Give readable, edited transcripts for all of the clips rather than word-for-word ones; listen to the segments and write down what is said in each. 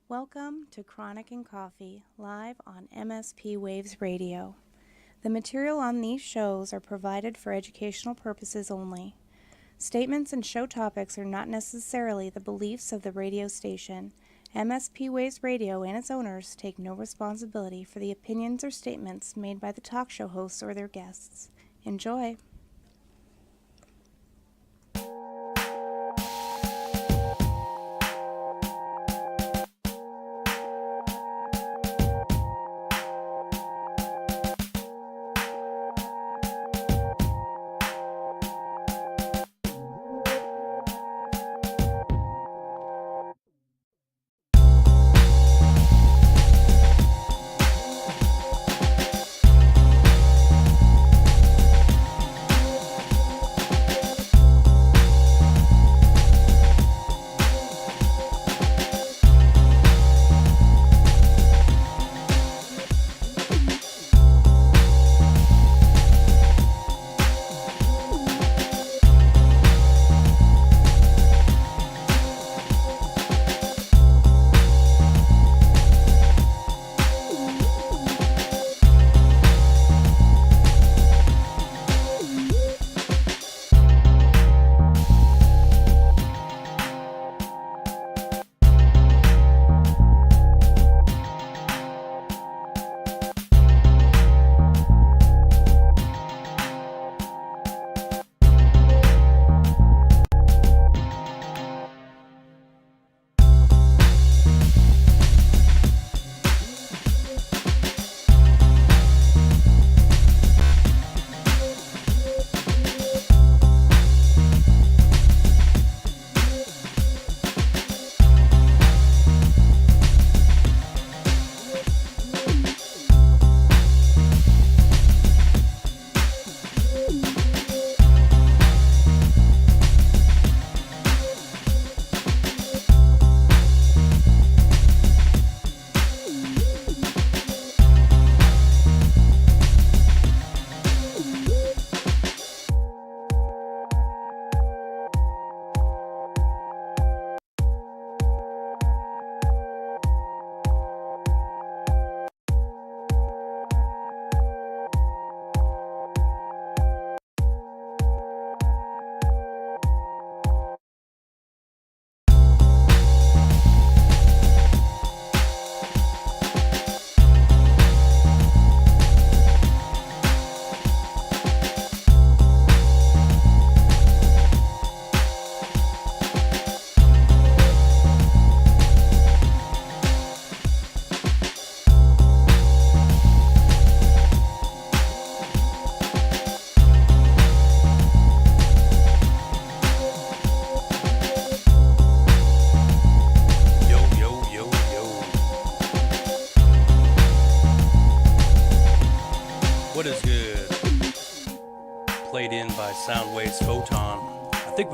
Welcome to Chronic and Coffee, live on MSP WAVES Radio. The material on these shows are provided for educational purposes only. Statements and show topics are not necessarily the beliefs of the radio station. MSP WAVES Radio and its owners take no responsibility for the opinions or statements made by the talk show hosts or their guests. Enjoy!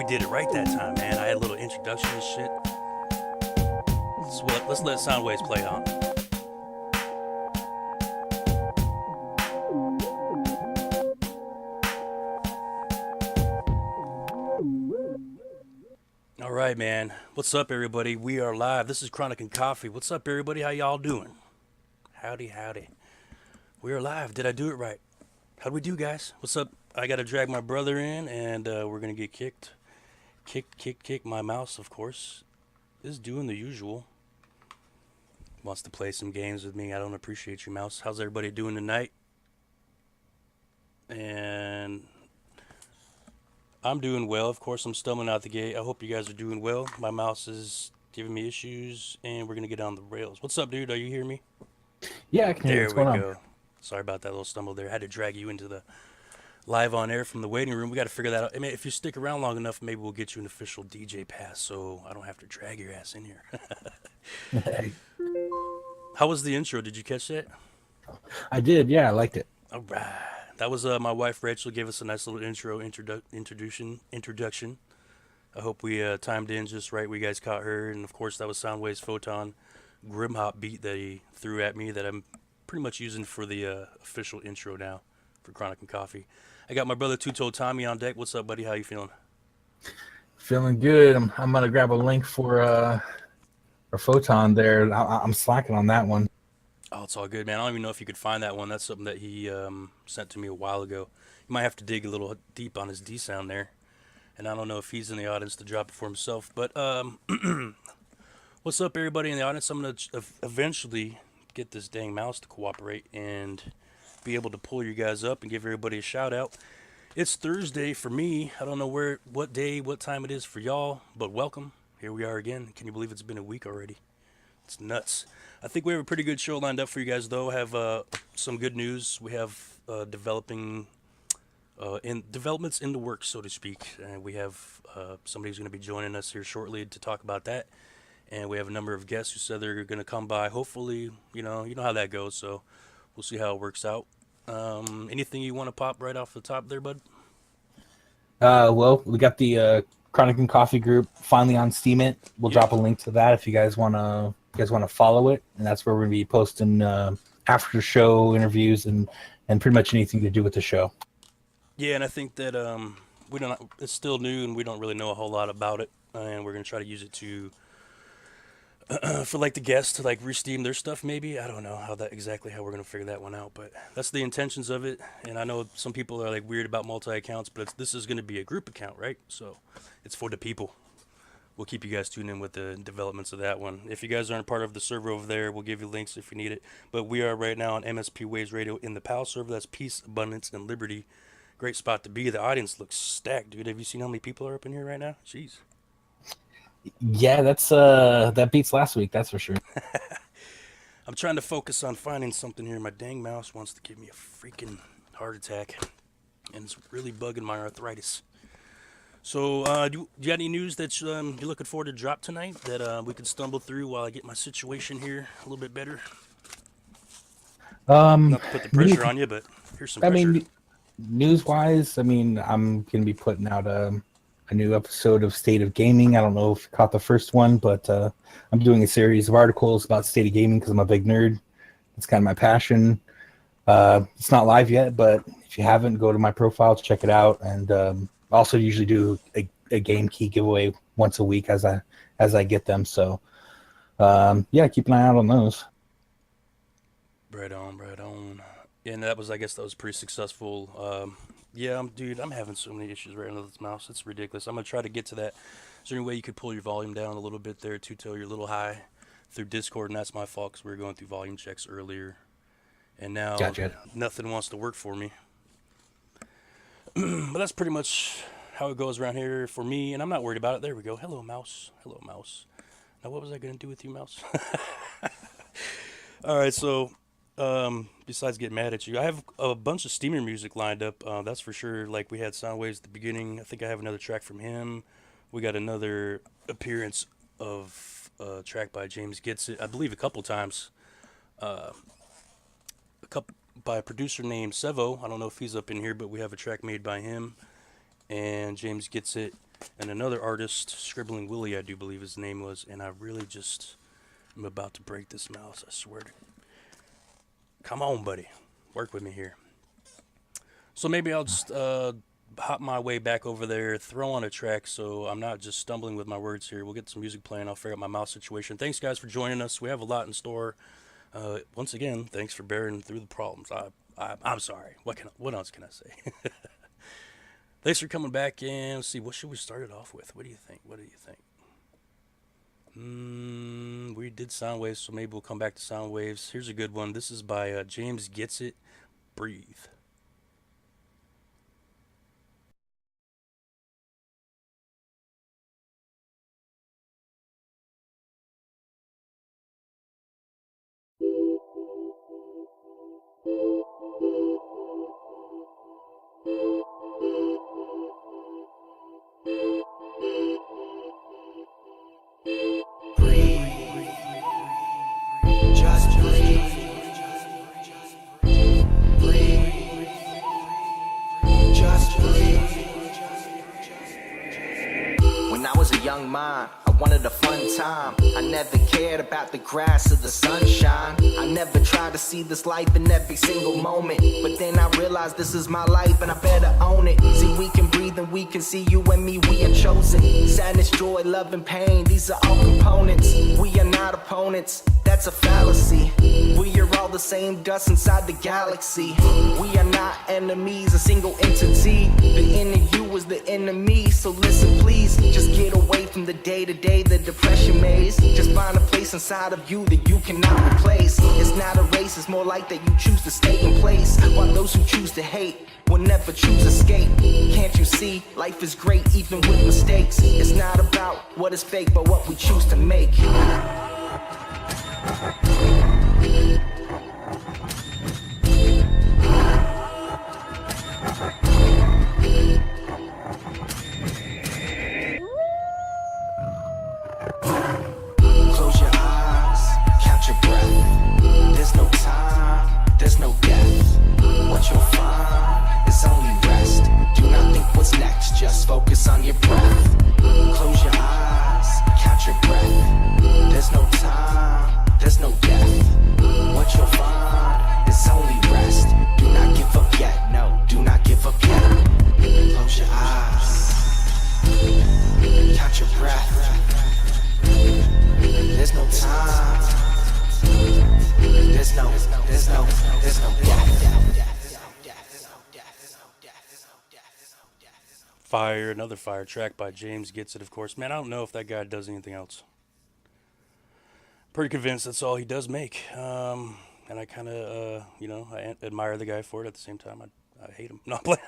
Did it right that time, man. I had a little introduction and shit. Let's let Soundwaves play on. All right, man. What's up, everybody? We are live. This is Chronic and Coffee. What's up, everybody? How y'all doing? Howdy, howdy. We are live. Did I do it right? How'd we do, guys? What's up? I got to drag my brother in, and we're going to get kicked. Kick. My mouse, of course, is doing the usual. Wants to play some games with me. I don't appreciate you, mouse. How's everybody doing tonight? And I'm doing well. Of course, I'm stumbling out the gate. I hope you guys are doing well. My mouse is giving me issues, and we're going to get on the rails. What's up, dude? Are you hearing me? Yeah, I can hear you. What's going on? There we go. Sorry about that little stumble there. I had to drag you into the live on air from the waiting room. We got to figure that out. I mean, if you stick around long enough, maybe we'll get you an official DJ pass, so I don't have to drag your ass in here. How was the intro? Did you catch that? I did. Yeah, I liked it. All right. That was my wife Rachel gave us a nice little introduction. I hope we timed in just right. We guys caught her, and of course that was Soundwave's Photon Grim Hop beat that he threw at me that I'm pretty much using for the official intro now for Chronic and Coffee. I got my brother Two-Toe Tommy on deck. What's up, buddy? How you feeling? Feeling good. I'm gonna grab a link for Photon there. I'm slacking on that one. Oh, it's all good, man. I don't even know if you could find that one. That's something that he sent to me a while ago. You might have to dig a little deep on his D sound there. And I don't know if he's in the audience to drop it for himself. But what's up, everybody in the audience? I'm going to eventually get this dang mouse to cooperate and be able to pull you guys up and give everybody a shout out. It's Thursday for me. I don't know what day, what time it is for y'all, but welcome. Here we are again. Can you believe it's been a week already? It's nuts. I think we have a pretty good show lined up for you guys, though. Have some good news. We have developments in the works, so to speak. And we have somebody who's going to be joining us here shortly to talk about that. And we have a number of guests who said they're going to come by. Hopefully, you know how that goes. So we'll see how it works out. Anything you want to pop right off the top there, bud? Well, we got the CHRONIKnCOFFEE group finally on Steemit. We'll drop a link to that if you guys wanna follow it, and that's where we're gonna be posting after show interviews and pretty much anything to do with the show. Yeah, and I think that it's still new and we don't really know a whole lot about it, and we're gonna try to use it to for like the guests to like re-steam their stuff. Maybe I don't know how we're gonna figure that one out, but that's the intentions of it. And I know some people are like weird about multi-accounts, but this is gonna be a group account, right? So it's for the people. We'll keep you guys tuned in with the developments of that one. If you guys aren't part of the server over there, we'll give you links if you need it. But we are right now on MSP WAVES RADIO in the PAL server. That's Peace, Abundance, and Liberty. Great spot to be. The audience looks stacked, dude. Have you seen how many people are up in here right now? Jeez. Yeah, that beats last week, that's for sure. I'm trying to focus on finding something here. My dang mouse wants to give me a freaking heart attack, and it's really bugging my arthritis. So, do you got any news that you're looking forward to drop tonight that we can stumble through while I get my situation here a little bit better? Not to put the pressure on you, but here's some pressure. I mean, news-wise, I'm gonna be putting out a new episode of State of Gaming. I don't know if you caught the first one, but I'm doing a series of articles about State of Gaming because I'm a big nerd. It's kind of my passion. It's not live yet, but if you haven't, go to my profile to check it out. And also usually do a game key giveaway once a week as I get them. So yeah, keep an eye out on those. Right on. And I guess that was pretty successful. Yeah, I'm having so many issues right now with this mouse. It's ridiculous. I'm going to try to get to that. Is there any way you could pull your volume down a little bit there to tell you're a little high through Discord? And that's my fault because we were going through volume checks earlier. And now nothing wants to work for me. But that's pretty much how it goes around here for me. And I'm not worried about it. There we go. Hello, mouse. Now, what was I going to do with you, mouse? All right, so... besides getting mad at you, I have a bunch of Steamer music lined up, that's for sure. Like we had Soundwaves at the beginning. I think I have another track from him. We got another appearance of a track by James Gets It, I believe a couple times. By a producer named Sevo. I don't know if he's up in here, but we have a track made by him and James Gets It, and another artist, Scribbling Willie, I do believe his name was. And I really I'm about to break this mouse, I swear to. Come on, buddy. Work with me here. So maybe I'll just hop my way back over there, throw on a track so I'm not just stumbling with my words here. We'll get some music playing. I'll figure out my mouse situation. Thanks, guys, for joining us. We have a lot in store. Once again, thanks for bearing through the problems. I'm sorry. What else can I say? Thanks for coming back, and let's see. What should we start it off with? What do you think? We did Soundwaves, so maybe we'll come back to Soundwaves. Here's a good one. This is by James Gets It, Breathe. When I was a young mind, I wanted a fun time. I never cared about the grass or the sunshine. I never tried to see this life in every single moment. But then I realized this is my life and I better own it. See, we can breathe and we can see, you and me, we are chosen. Sadness, joy, love, and pain, these are all components. We are not opponents, that's a fallacy. We are all the same dust inside the galaxy. We are not enemies, a single entity. The inner you is the enemy, so listen please. Just get away from the day-to-day, the depression maze. Just find a place inside of you that you cannot replace. It's not a race, it's more like that you choose to stay in place, while those who choose to hate will never choose escape. Can't you see, life is great even with mistakes. It's not about what is fake, but what we choose to make. Close your eyes, count your breath. There's no time, there's no death. What you'll find is only rest. Do not think what's next, just focus on your breath. Close your eyes, count your breath. There's no time, there's no death. What you'll find is only rest. Do not give up yet, no, do not give up yet. Close your eyes, count your breath. There's no time. There's no Fire, another fire track by James Gets It, of course. Man, I don't know if that guy does anything else. Pretty convinced that's all he does make. And I kind of, I admire the guy for it. At the same time, I hate him. No, I'm playing.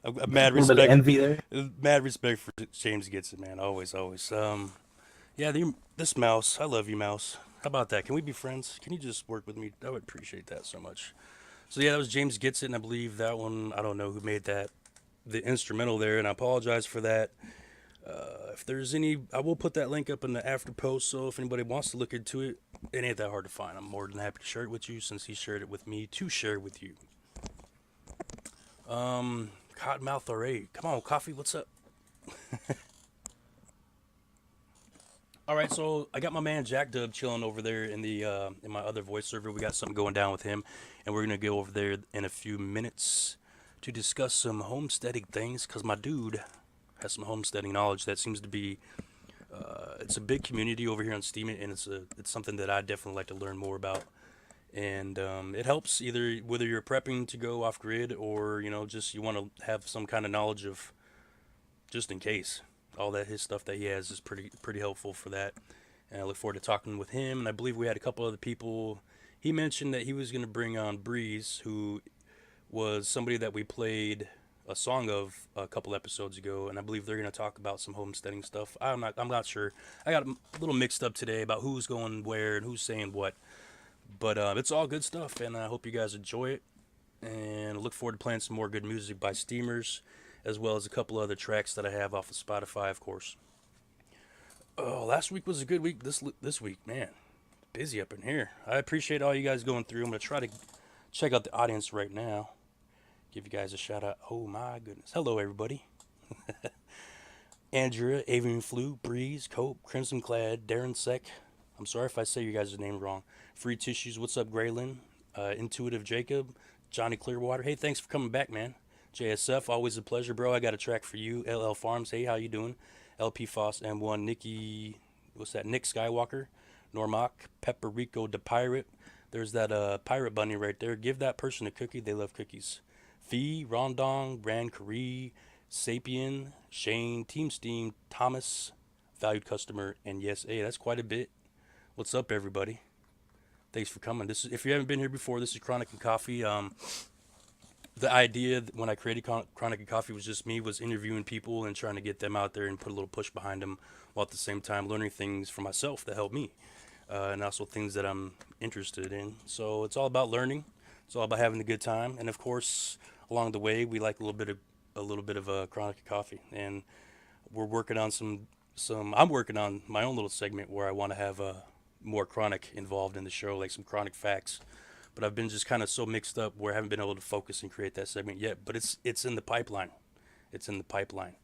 I'm mad respect. Envy there. Mad respect for James Gets It, man. Always, always. Yeah, this mouse. I love you, mouse. How about that? Can we be friends? Can you just work with me? I would appreciate that so much. So yeah, that was James Gets It, and I believe that one, I don't know who made that, the instrumental there, and I apologize for that. If there's any, I will put that link up in the after post, so if anybody wants to look into it, it ain't that hard to find. I'm more than happy to share it with you, since he shared it with me to share with you. Cottonmouth RA. Come on, Coffee, what's up? Alright, so I got my man Jack Dub chilling over there in the in my other voice server. We got something going down with him, and we're gonna go over there in a few minutes to discuss some homesteading things, because my dude has some homesteading knowledge that seems to be it's a big community over here on Steam, and it's something that I definitely like to learn more about. And it helps either whether you're prepping to go off grid, or just you want to have some kind of knowledge of just in case. All that his stuff that he has is pretty helpful for that, and I look forward to talking with him. And I believe we had a couple other people. He mentioned that he was going to bring on Breeze, who was somebody that we played a song of a couple episodes ago, and I believe they're going to talk about some homesteading stuff. I'm not sure. I got a little mixed up today about who's going where and who's saying what, but it's all good stuff, and I hope you guys enjoy it. And I look forward to playing some more good music by Steamers, as well as a couple other tracks that I have off of Spotify, of course. Oh, last week was a good week. This week, man, busy up in here. I appreciate all you guys going through. I'm going to try to check out the audience right now. Give you guys a shout out. Oh, my goodness. Hello, everybody. Andrea, Avian Flu, Breeze, Cope, Crimson Clad, Darren Sec. I'm sorry if I say you guys' name wrong. Free Tissues, what's up, Graylin? Intuitive Jacob, Johnny Clearwater. Hey, thanks for coming back, man. JSF, always a pleasure, bro. I got a track for you. LL Farms, hey, how you doing? LP Foss, M1, Nikki, what's that? Nick Skywalker, Normock, Pepperico the Pirate. There's that pirate bunny right there. Give that person a cookie. They love cookies. Fee, Rondong, Brand Curry, Sapien, Shane, Team Steam, Thomas, valued customer, and yes, hey, that's quite a bit. What's up, everybody? Thanks for coming. This is, if you haven't been here before, this is CHRONIKnCOFFEE. The idea when I created CHRONIKnCOFFEE was interviewing people and trying to get them out there and put a little push behind them, while at the same time learning things for myself that help me, and also things that I'm interested in. So it's all about learning. It's all about having a good time, and of course, along the way, we like a little bit of CHRONIKnCOFFEE, and we're working on some. I'm working on my own little segment where I want to have more chronic involved in the show, like some chronic facts. But I've been just kind of so mixed up where I haven't been able to focus and create that segment yet. But it's in the pipeline. It's in the pipeline.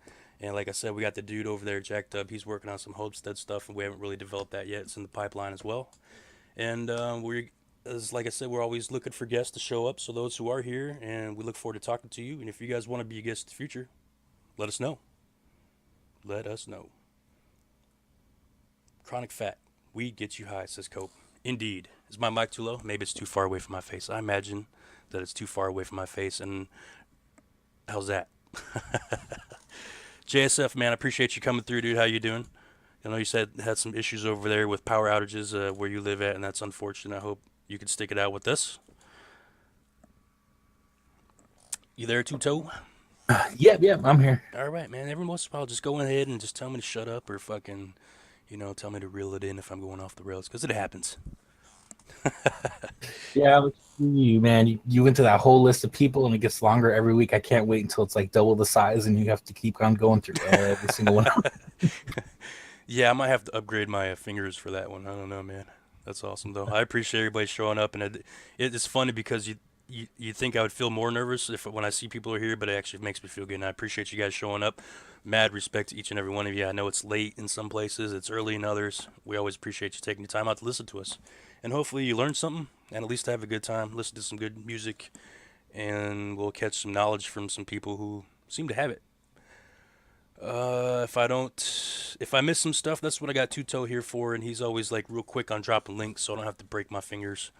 And like I said, we got the dude over there, Jacked Up. He's working on some Homestead stuff, and we haven't really developed that yet. It's in the pipeline as well. And as like I said, we're always looking for guests to show up. So those who are here, and we look forward to talking to you. And if you guys want to be a guest in the future, let us know. Let us know. Chronic fat. Weed gets you high, says Cope. Indeed. Is my mic too low? Maybe it's too far away from my face. I imagine that it's too far away from my face. And how's that? JSF, man, I appreciate you coming through, dude. How you doing? I know you said had some issues over there with power outages where you live at, and that's unfortunate. I hope you can stick it out with us. You there, Two-Toe? Yep, I'm here. All right, man. Every once in a while, just go ahead and just tell me to shut up or fucking, tell me to reel it in if I'm going off the rails, because it happens. Yeah, you man, you went to that whole list of people, and it gets longer every week. I can't wait until it's like double the size, and you have to keep on going through every single one. Yeah, I might have to upgrade my fingers for that one. I don't know, man. That's awesome, though. I appreciate everybody showing up, and it's funny because you think I would feel more nervous when I see people are here, but it actually makes me feel good, and I appreciate you guys showing up. Mad respect to each and every one of you. I know it's late in some places, it's early in others. We always appreciate you taking the time out to listen to us. And hopefully you learn something and at least have a good time, listen to some good music, and we'll catch some knowledge from some people who seem to have it. If I miss some stuff, that's what I got Two-Toe here for, and he's always like real quick on dropping links, so I don't have to break my fingers.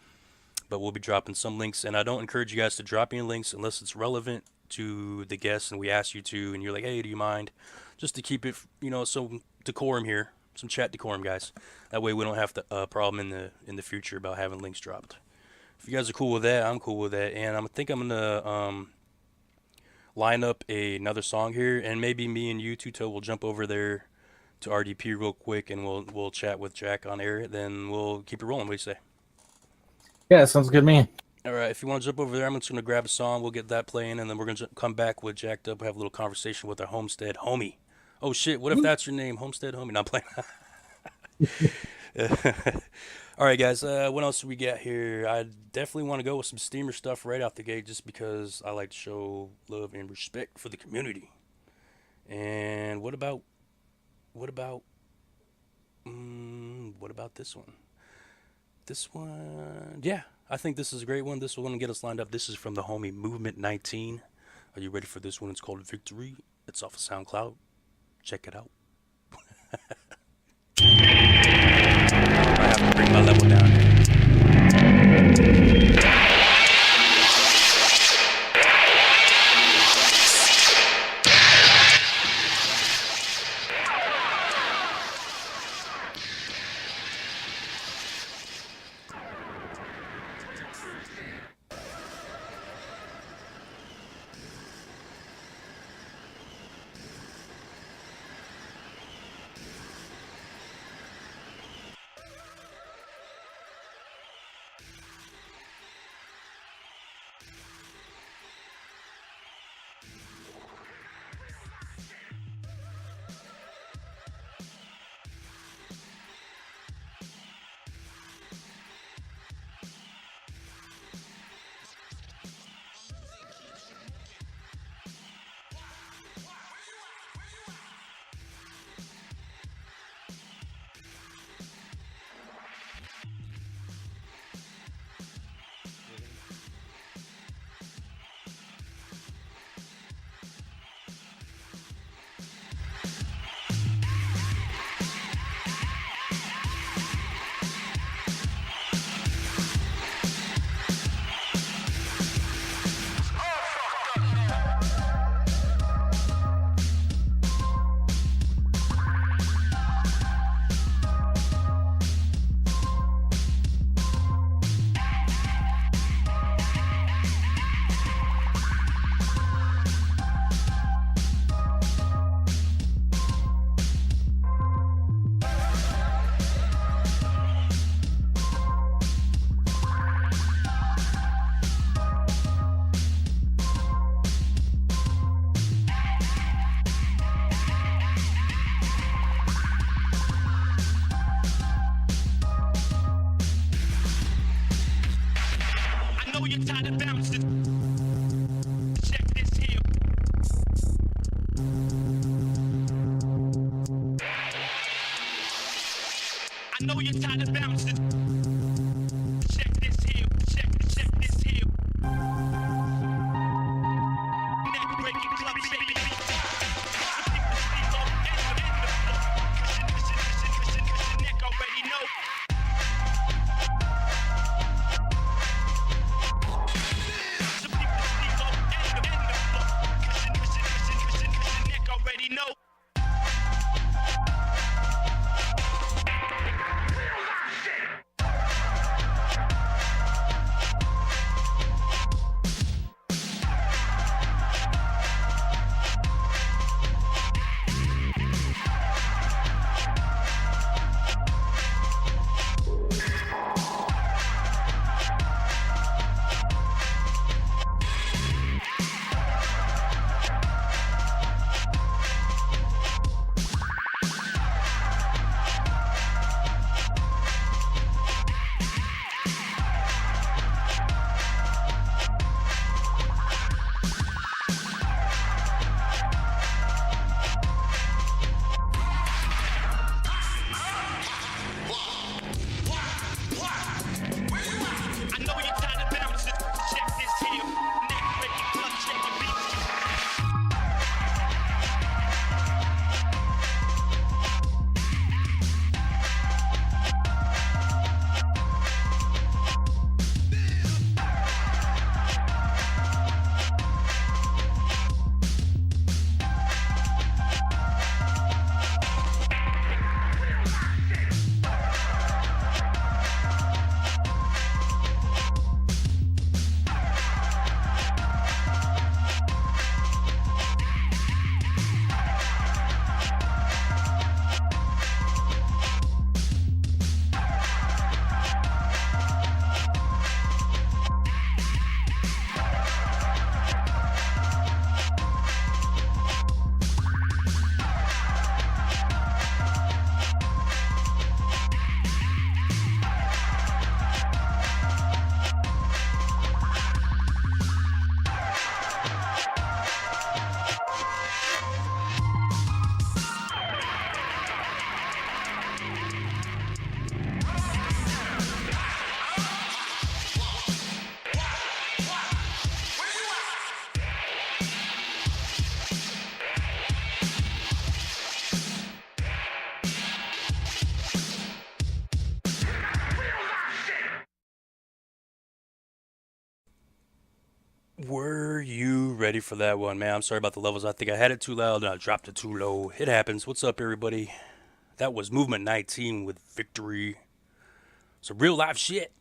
But we'll be dropping some links, and I don't encourage you guys to drop any links unless it's relevant to the guests and we ask you to, and you're like, hey, do you mind? Just to keep it, some decorum here, some chat decorum, guys. That way we don't have the problem in the future about having links dropped. If you guys are cool with that, I'm cool with that, and I think I'm gonna line up another song here, and maybe me and you, Two-Toe, will jump over there to RDP real quick, and we'll chat with Jack on air. Then we'll keep it rolling. What do you say? Yeah, sounds good, man. All right, if you want to jump over there, I'm just going to grab a song. We'll get that playing, and then we're going to come back with Jacked Up, have a little conversation with our Homestead Homie. Oh, shit, what if that's your name? Homestead Homie. Not playing. All right, guys, what else do we got here? I definitely want to go with some steamer stuff right out the gate just because I like to show love and respect for the community. And what about this one? This one, yeah, I think this is a great one. This one will get us lined up. This is from the homie Movement 19. Are you ready for this one? It's called Victory. It's off of SoundCloud. Check it out. I have to bring my level down here. Were you ready for that one, man? I'm sorry about the levels. I think I had it too loud and I dropped it too low. It happens. What's up, everybody? That was Movement 19 with Victory. So real life shit.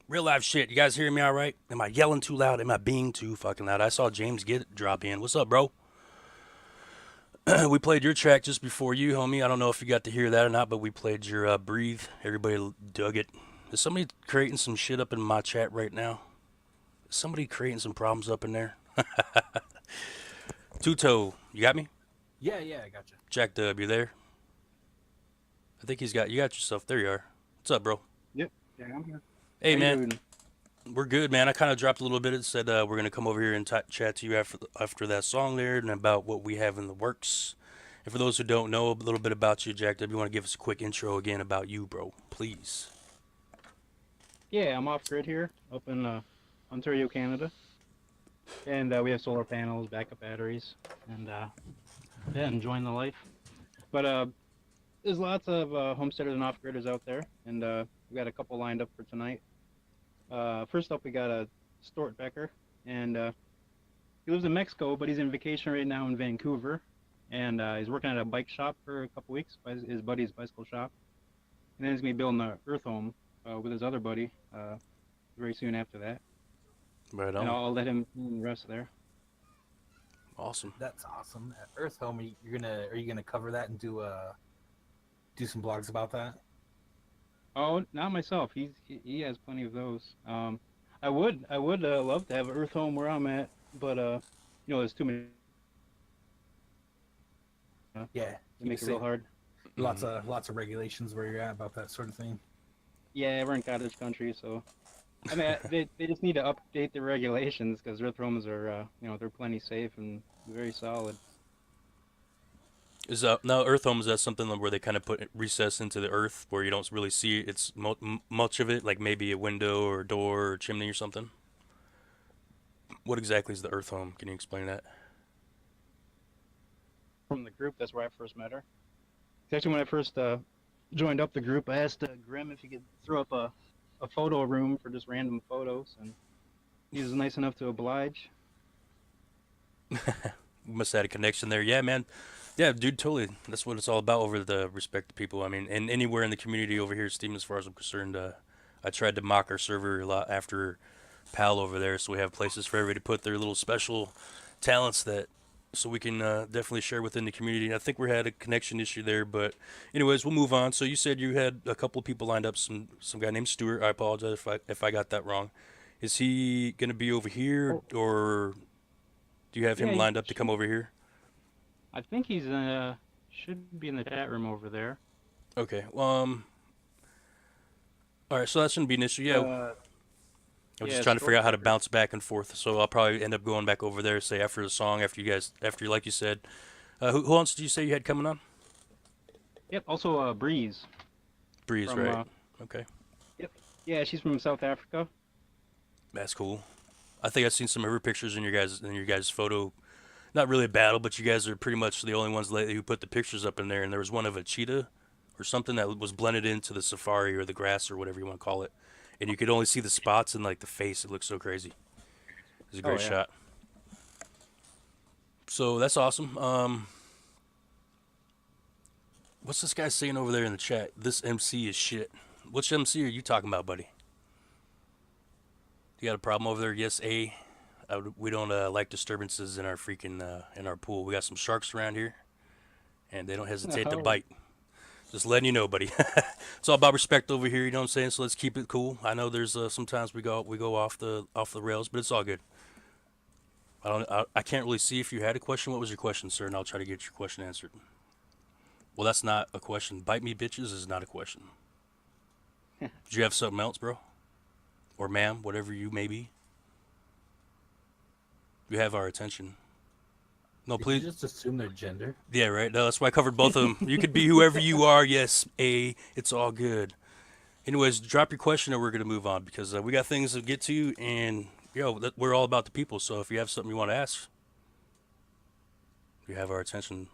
Real life shit. You guys hearing me all right? Am I yelling too loud? Am I being too fucking loud? I saw James get drop in. What's up, bro? We played your track just before you, homie. I don't know if you got to hear that or not, but we played your Breathe. Everybody dug it. Is somebody creating some shit up in my chat right now? Is somebody creating some problems up in there? Tuto, you got me? Yeah, I got you. Jack Dub, you there? I think you got yourself. There you are. What's up, bro? Yep. Yeah, I'm here. Hey, How you man. doing? We're good, man. I kind of dropped a little bit. It said we're going to come over here and chat to you after that song there and about what we have in the works. And for those who don't know a little bit about you, Jack, if you want to give us a quick intro again about you, bro, please. Yeah, I'm off grid here, up in Ontario, Canada, and we have solar panels, backup batteries, and yeah, enjoying the life. But there's lots of homesteaders and off-gridders out there, and we got a couple lined up for tonight. First up, we got a Stuart Becker, and he lives in Mexico, but he's in vacation right now in Vancouver, and he's working at a bike shop for a couple weeks, his buddy's bicycle shop, and then he's gonna be building an earth home with his other buddy very soon after that. Right And on. I'll let him rest there. Awesome. That's awesome. At Earth Home, are you gonna cover that and do some blogs about that? Oh, not myself. He has plenty of those. I would love to have an earth home where I'm at, but there's too many. Yeah, It makes it real hard. Lots of regulations where you're at about that sort of thing. Yeah, we're in cottage country, so I mean they just need to update the regulations because earth homes are they're plenty safe and very solid. Is now Earth Home, is that something where they kind of put recess into the earth where you don't really see it's much of it, like maybe a window or a door or chimney or something? What exactly is the Earth Home? Can you explain that? From the group, that's where I first met her. Actually, when I first joined up the group, I asked Grim if he could throw up a photo room for just random photos, and he was nice enough to oblige. Must have had a connection there. Yeah, man. Yeah, dude, totally. That's what it's all about over the respect to people. I mean, and anywhere in the community over here, Steven, as far as I'm concerned, I tried to mock our server a lot after PAL over there, so we have places for everybody to put their little special talents so we can definitely share within the community. And I think we had a connection issue there, but anyways, we'll move on. So you said you had a couple of people lined up, some guy named Stuart. I apologize if I got that wrong. Is he going to be over here, or do you have him lined up to come over here? I think he's should be in the chat room over there. Okay. All right. So that shouldn't be an issue. Yeah. I'm just trying to figure out how to bounce back and forth. So I'll probably end up going back over there, say after the song, after like you said. Who else did you say you had coming on? Yep. Also, Breeze. Breeze, from, right? Okay. Yep. Yeah, she's from South Africa. That's cool. I think I've seen some of her pictures in your guys' photo. Not really a battle, but you guys are pretty much the only ones lately who put the pictures up in there. And there was one of a cheetah or something that was blended into the safari or the grass or whatever you want to call it. And you could only see the spots and like the face. It looks so crazy. It was a great shot. So that's awesome. What's this guy saying over there in the chat? This MC is shit. Which MC are you talking about, buddy? You got a problem over there? Yes, A. We don't like disturbances in our in our pool. We got some sharks around here, and they don't hesitate to bite. Just letting you know, buddy. It's all about respect over here. You know what I'm saying? So let's keep it cool. I know there's sometimes we go off the rails, but it's all good. I can't really see if you had a question. What was your question, sir? And I'll try to get your question answered. Well, that's not a question. Bite me, bitches is not a question. Did you have something else, bro? Or ma'am, whatever you may be? You have our attention. No, please. Did you just assume their gender? Yeah, right. No, that's why I covered both of them. You could be whoever you are. Yes, A. It's all good. Anyways, drop your question and we're going to move on because we got things to get to and, we're all about the people. So if you have something you want to ask, you have our attention.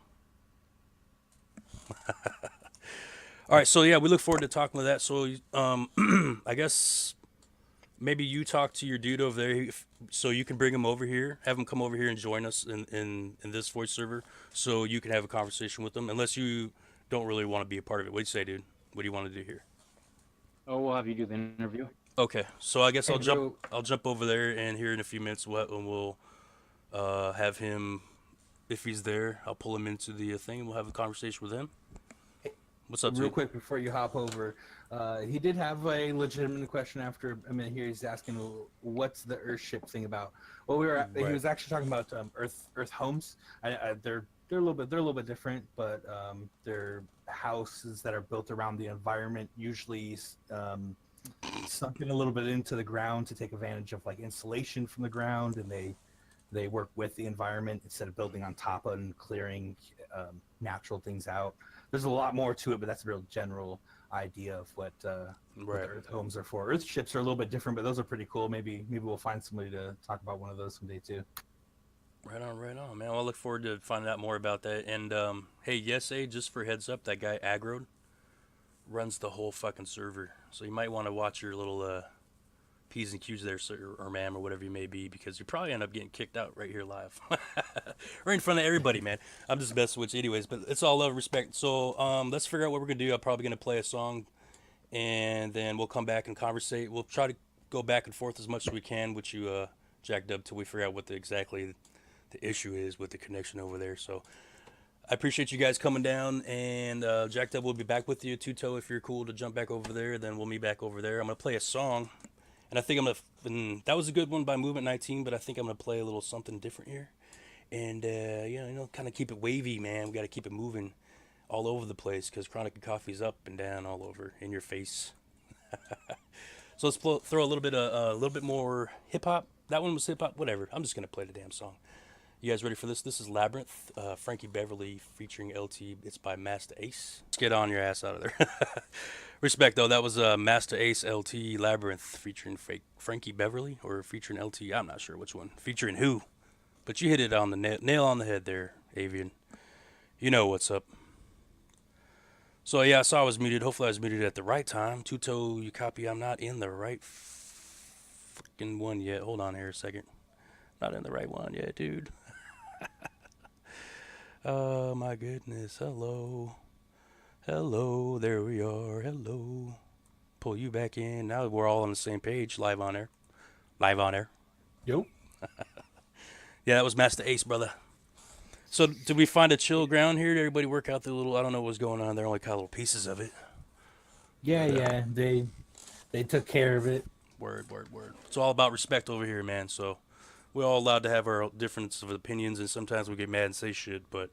All right. So, yeah, we look forward to talking to that. So, I guess maybe you talk to your dude over there. so you can bring him over here, have him come over here and join us in this voice server, so you can have a conversation with him. Unless you don't really want to be a part of it. What do you say, dude? What do you want to do here? Oh, we'll have you do the interview. Okay, so I guess Hey, bro. I'll jump over there, and here in a few minutes, we'll have him, if he's there, I'll pull him into the thing, and we'll have a conversation with him. What's up, Real dude? quick before you hop over, he did have a legitimate question after a minute here. He's asking, "What's the Earthship thing about?" Well, he Right. was actually talking about Earth homes. They're a little bit different, but they're houses that are built around the environment, usually sunken a little bit into the ground to take advantage of like insulation from the ground, and they work with the environment instead of building on top of and clearing natural things out. There's a lot more to it, but that's a real general idea of what the Earth homes are for. Earth ships are a little bit different, but those are pretty cool. Maybe we'll find somebody to talk about one of those someday too. Right on, man. Well, I look forward to finding out more about that. And hey, yes, just for heads up, that guy Aggroed runs the whole fucking server, so you might want to watch your little P's and Q's there, sir, or ma'am, or whatever you may be, because you probably end up getting kicked out right here live, right in front of everybody, man. I'm just messing with you, anyways. But it's all love, respect. So let's figure out what we're gonna do. I'm probably gonna play a song, and then we'll come back and conversate. We'll try to go back and forth as much as we can with you, Jack Dub, till we figure out what exactly the issue is with the connection over there. So I appreciate you guys coming down, and Jack Dub will be back with you. Two-Toe, if you're cool to jump back over there, then we'll meet back over there. I'm gonna play a song. And I think that was a good one by Movement 19, but I think I'm going to play a little something different here. And, kind of keep it wavy, man. We got to keep it moving all over the place, because CHRONIKnCOFFEE's up and down all over, in your face. So let's throw a little bit more hip-hop. That one was hip-hop, whatever. I'm just going to play the damn song. You guys ready for this? This is Labyrinth, Frankie Beverly featuring LT. It's by Master Ace. Let's get on your ass out of there. Respect, though. That was Master Ace LT Labyrinth featuring Frankie Beverly, or featuring LT. I'm not sure which one. Featuring who? But you hit it on the nail on the head there, Avian. You know what's up. So, yeah, I saw I was muted. Hopefully I was muted at the right time. Two-Toe, you copy. I'm not in the right fucking one yet. Hold on here a second. Not in the right one yet, dude. Oh, my goodness. Hello. Hello, there we are. Hello. Pull you back in. Now we're all on the same page. Live on air. Yo. Yeah, that was Master Ace, brother. So, did we find a chill ground here? Did everybody work out the little, I don't know what's going on there. Only caught little pieces of it. Yeah. They took care of it. Word. It's all about respect over here, man. So, we're all allowed to have our difference of opinions, and sometimes we get mad and say shit, but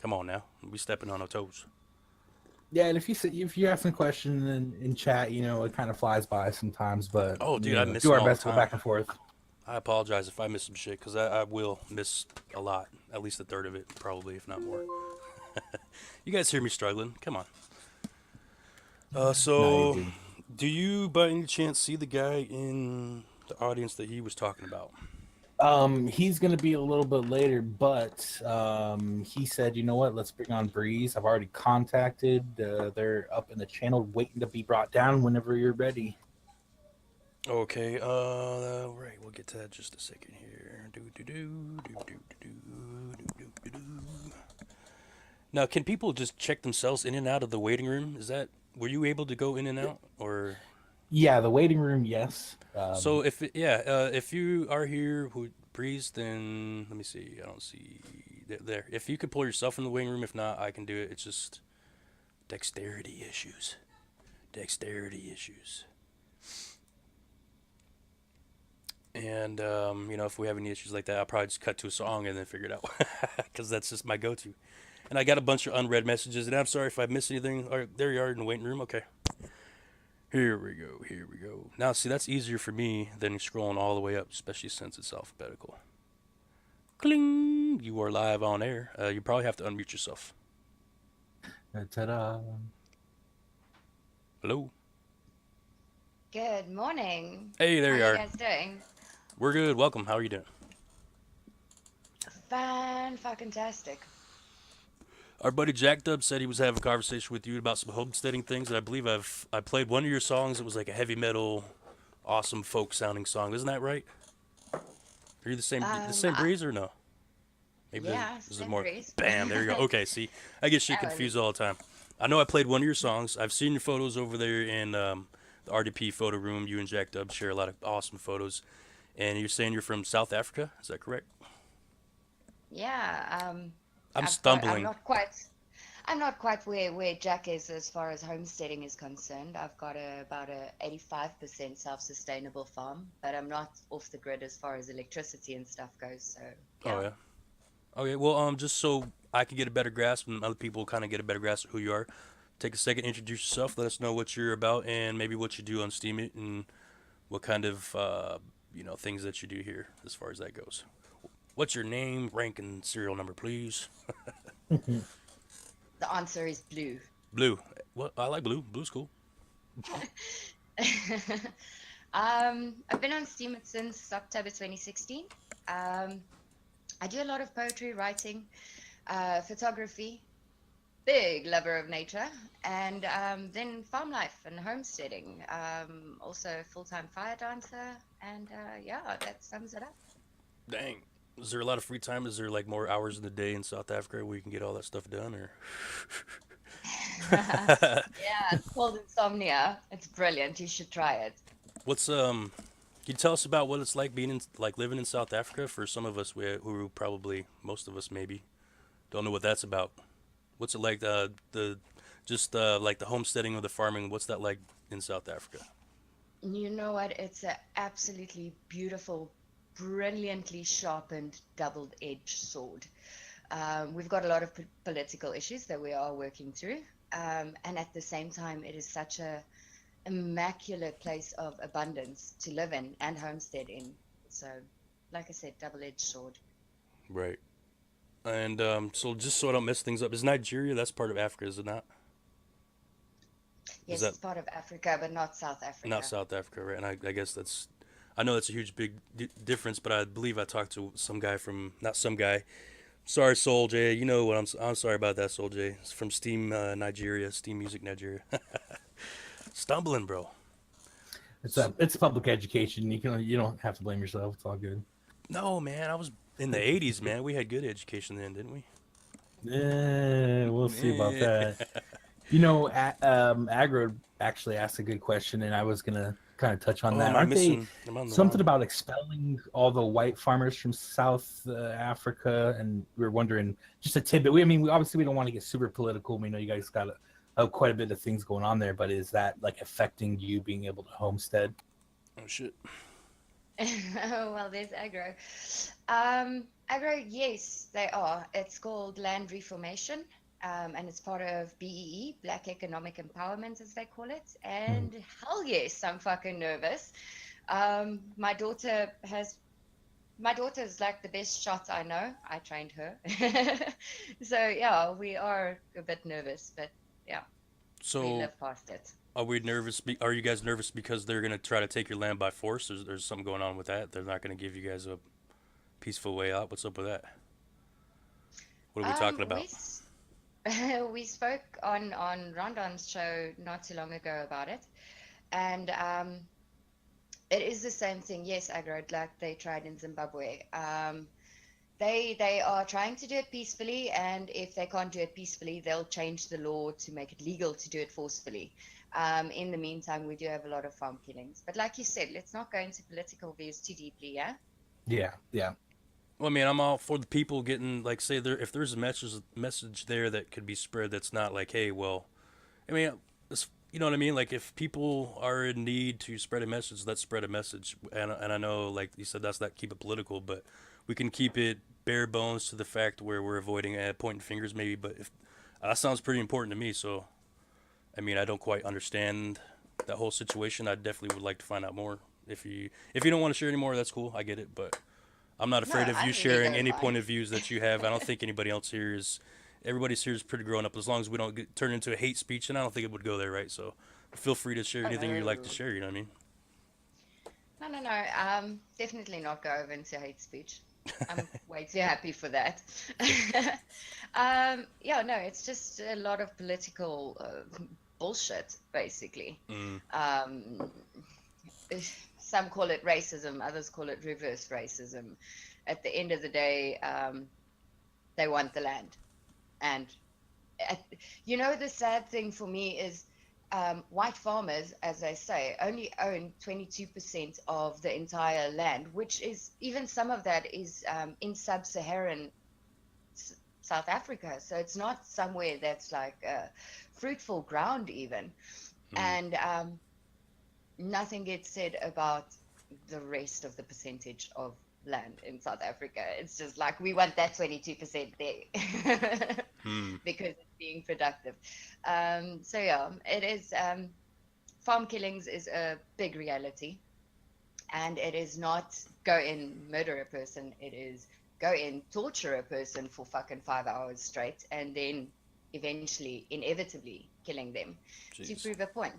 come on now. We stepping on our toes. Yeah, and if you ask a question in chat, it kind of flies by sometimes. But Oh, dude, I miss do it our all the best to go time. back and forth. I apologize if I miss some shit, because I will miss a lot. At least a third of it, probably, if not more. You guys hear me struggling? Come on. So, No, you do you, by any chance, see the guy in the audience that he was talking about? He's gonna be a little bit later, but he said, you know what? Let's bring on Breeze. I've already contacted. They're up in the channel, waiting to be brought down whenever you're ready. Okay. Right. We'll get to that in just a second here. Now, can people just check themselves in and out of the waiting room? Were you able to go in and out, or? Yeah, the waiting room, yes. So if you are here, Breeze, then let me see. I don't see there. If you could pull yourself from the waiting room, if not, I can do it. It's just dexterity issues. And if we have any issues like that, I'll probably just cut to a song and then figure it out, because that's just my go-to. And I got a bunch of unread messages, and I'm sorry if I missed anything. All right, there you are in the waiting room. Okay. Here we go. Now, see, that's easier for me than scrolling all the way up, especially since it's alphabetical. Cling! You are live on air. You probably have to unmute yourself. Ta-da. Hello? Good morning. Hey, there you How are. you guys doing? We're good. Welcome. How are you doing? Fan-fucking-tastic. Our buddy Jack Dub said he was having a conversation with you about some homesteading things, and I believe I played one of your songs. It was like a heavy metal, awesome folk sounding song. Isn't that right? Are you the same I, breeze or no? Maybe yeah, this is same more. breeze. Bam, there you go. Okay, see, I get shit That was confused all the time. I know I played one of your songs. I've seen your photos over there in the RDP photo room. You and Jack Dub share a lot of awesome photos. And you're saying you're from South Africa? Is that correct? yeah. I'm I've got. stumbling. I'm not quite where Jack is as far as homesteading is concerned. I've got about a 85% self-sustainable farm, but I'm not off the grid as far as electricity and stuff goes. So Oh yeah. yeah. Okay. Well, just so I can get a better grasp and other people kind of get a better grasp of who you are, take a second, introduce yourself, let us know what you're about, and maybe what you do on Steam It, and what kind of things that you do here as far as that goes. What's your name, rank, and serial number, please? The answer is blue. Blue. What? I like blue. Blue's cool. I've been on Steam since October 2016. Um, I do a lot of poetry writing, photography, big lover of nature, and then farm life and homesteading. Also a full-time fire dancer, and yeah, that sums it up. Dang. Is there a lot of free time? Is there like more hours in the day in South Africa where you can get all that stuff done, or? Yeah, it's called insomnia. It's brilliant. You should try it. What's Can you tell us about what it's like being in, like living in South Africa for some of us who probably most of us maybe don't know what that's about. What's it like the just like the homesteading or the farming? What's that like in South Africa? You know what? It's an absolutely beautiful, brilliantly sharpened, double-edged sword. We've got a lot of political issues that we are working through, and at the same time, it is such a immaculate place of abundance to live in and homestead in. So, like I said, double-edged sword. Right. And so just so I don't mess things up, is Nigeria that's part of Africa? Is it not? Is Yes, that it's part of Africa, but not South not Africa. South Africa, right? And I guess that's I know that's a huge big difference, but I believe I talked to some guy from not some guy. Sorry, Soul J. You know what I'm sorry about that, Soul J. It's from Steam Nigeria, Steam Music Nigeria. Stumbling, bro. It's public education. You don't have to blame yourself. It's all good. No, man. I was in the '80s, man. We had good education then, didn't we? We'll see about that. Agro actually asked a good question, and I was gonna kind of touch on Oh, that. am I Aren't they missing? Am I on the something wrong? about expelling all the white farmers from South Africa? And we were wondering, just a tidbit. We obviously we don't want to get super political. We know you guys got quite a bit of things going on there, but is that like affecting you being able to homestead? Oh shit. Well, there's agro. Agro, yes, they are. It's called land reformation, and it's part of BEE, Black Economic Empowerment, as they call it. And hell yes, I'm fucking nervous. Um, my daughter has, my daughter's like the best shot I know. I trained her. So yeah, we are a bit nervous, but yeah, we So live past it. are we nervous? Are you guys nervous because they're gonna try to take your land by force? There's something going on with that. They're not gonna give you guys a peaceful way out. What's up with that? What are we talking We about? we spoke on Rondon's show not too long ago about it, and it is the same thing. Yes, agro, like they tried in Zimbabwe. They are trying to do it peacefully, and if they can't do it peacefully, they'll change the law to make it legal to do it forcefully. In the meantime, we do have a lot of farm killings. But like you said, let's not go into political views too deeply, yeah? Yeah. Well, I mean, I'm all for the people getting like, say, if there's a message there that could be spread that's not like, hey, well, I mean, you know what I mean? Like, if people are in need to spread a message, let's spread a message. And I know, like you said, that's not keep it political, but we can keep it bare bones to the fact where we're avoiding pointing fingers, maybe. But if that sounds pretty important to me, so I mean, I don't quite understand that whole situation. I definitely would like to find out more. If you don't want to share anymore, that's cool. I get it, but I'm not No, afraid of I you really sharing don't any mind. point of views that you have. I don't think anybody else here is. Everybody's here is pretty grown up. As long as we don't turn into a hate speech, and I don't think it would go there, right? So, feel free to share Oh anything you like to no. share. You know what I mean? No. Definitely not go over into hate speech. I'm way too happy for that. Yeah, no, it's just a lot of political bullshit, basically. Mm. Um, some call it racism, others call it reverse racism. At the end of the day, they want the land. And the sad thing for me is white farmers, as they say, only own 22% of the entire land, which is, even some of that is in sub-Saharan South Africa. So it's not somewhere that's like fruitful ground even. And nothing gets said about the rest of the percentage of land in South Africa. It's just like, we want that 22% there because it's being productive. So yeah, it is, farm killings is a big reality, and it is not go in murder a person, it is go in torture a person for fucking 5 hours straight, and then eventually, inevitably killing them to prove a point.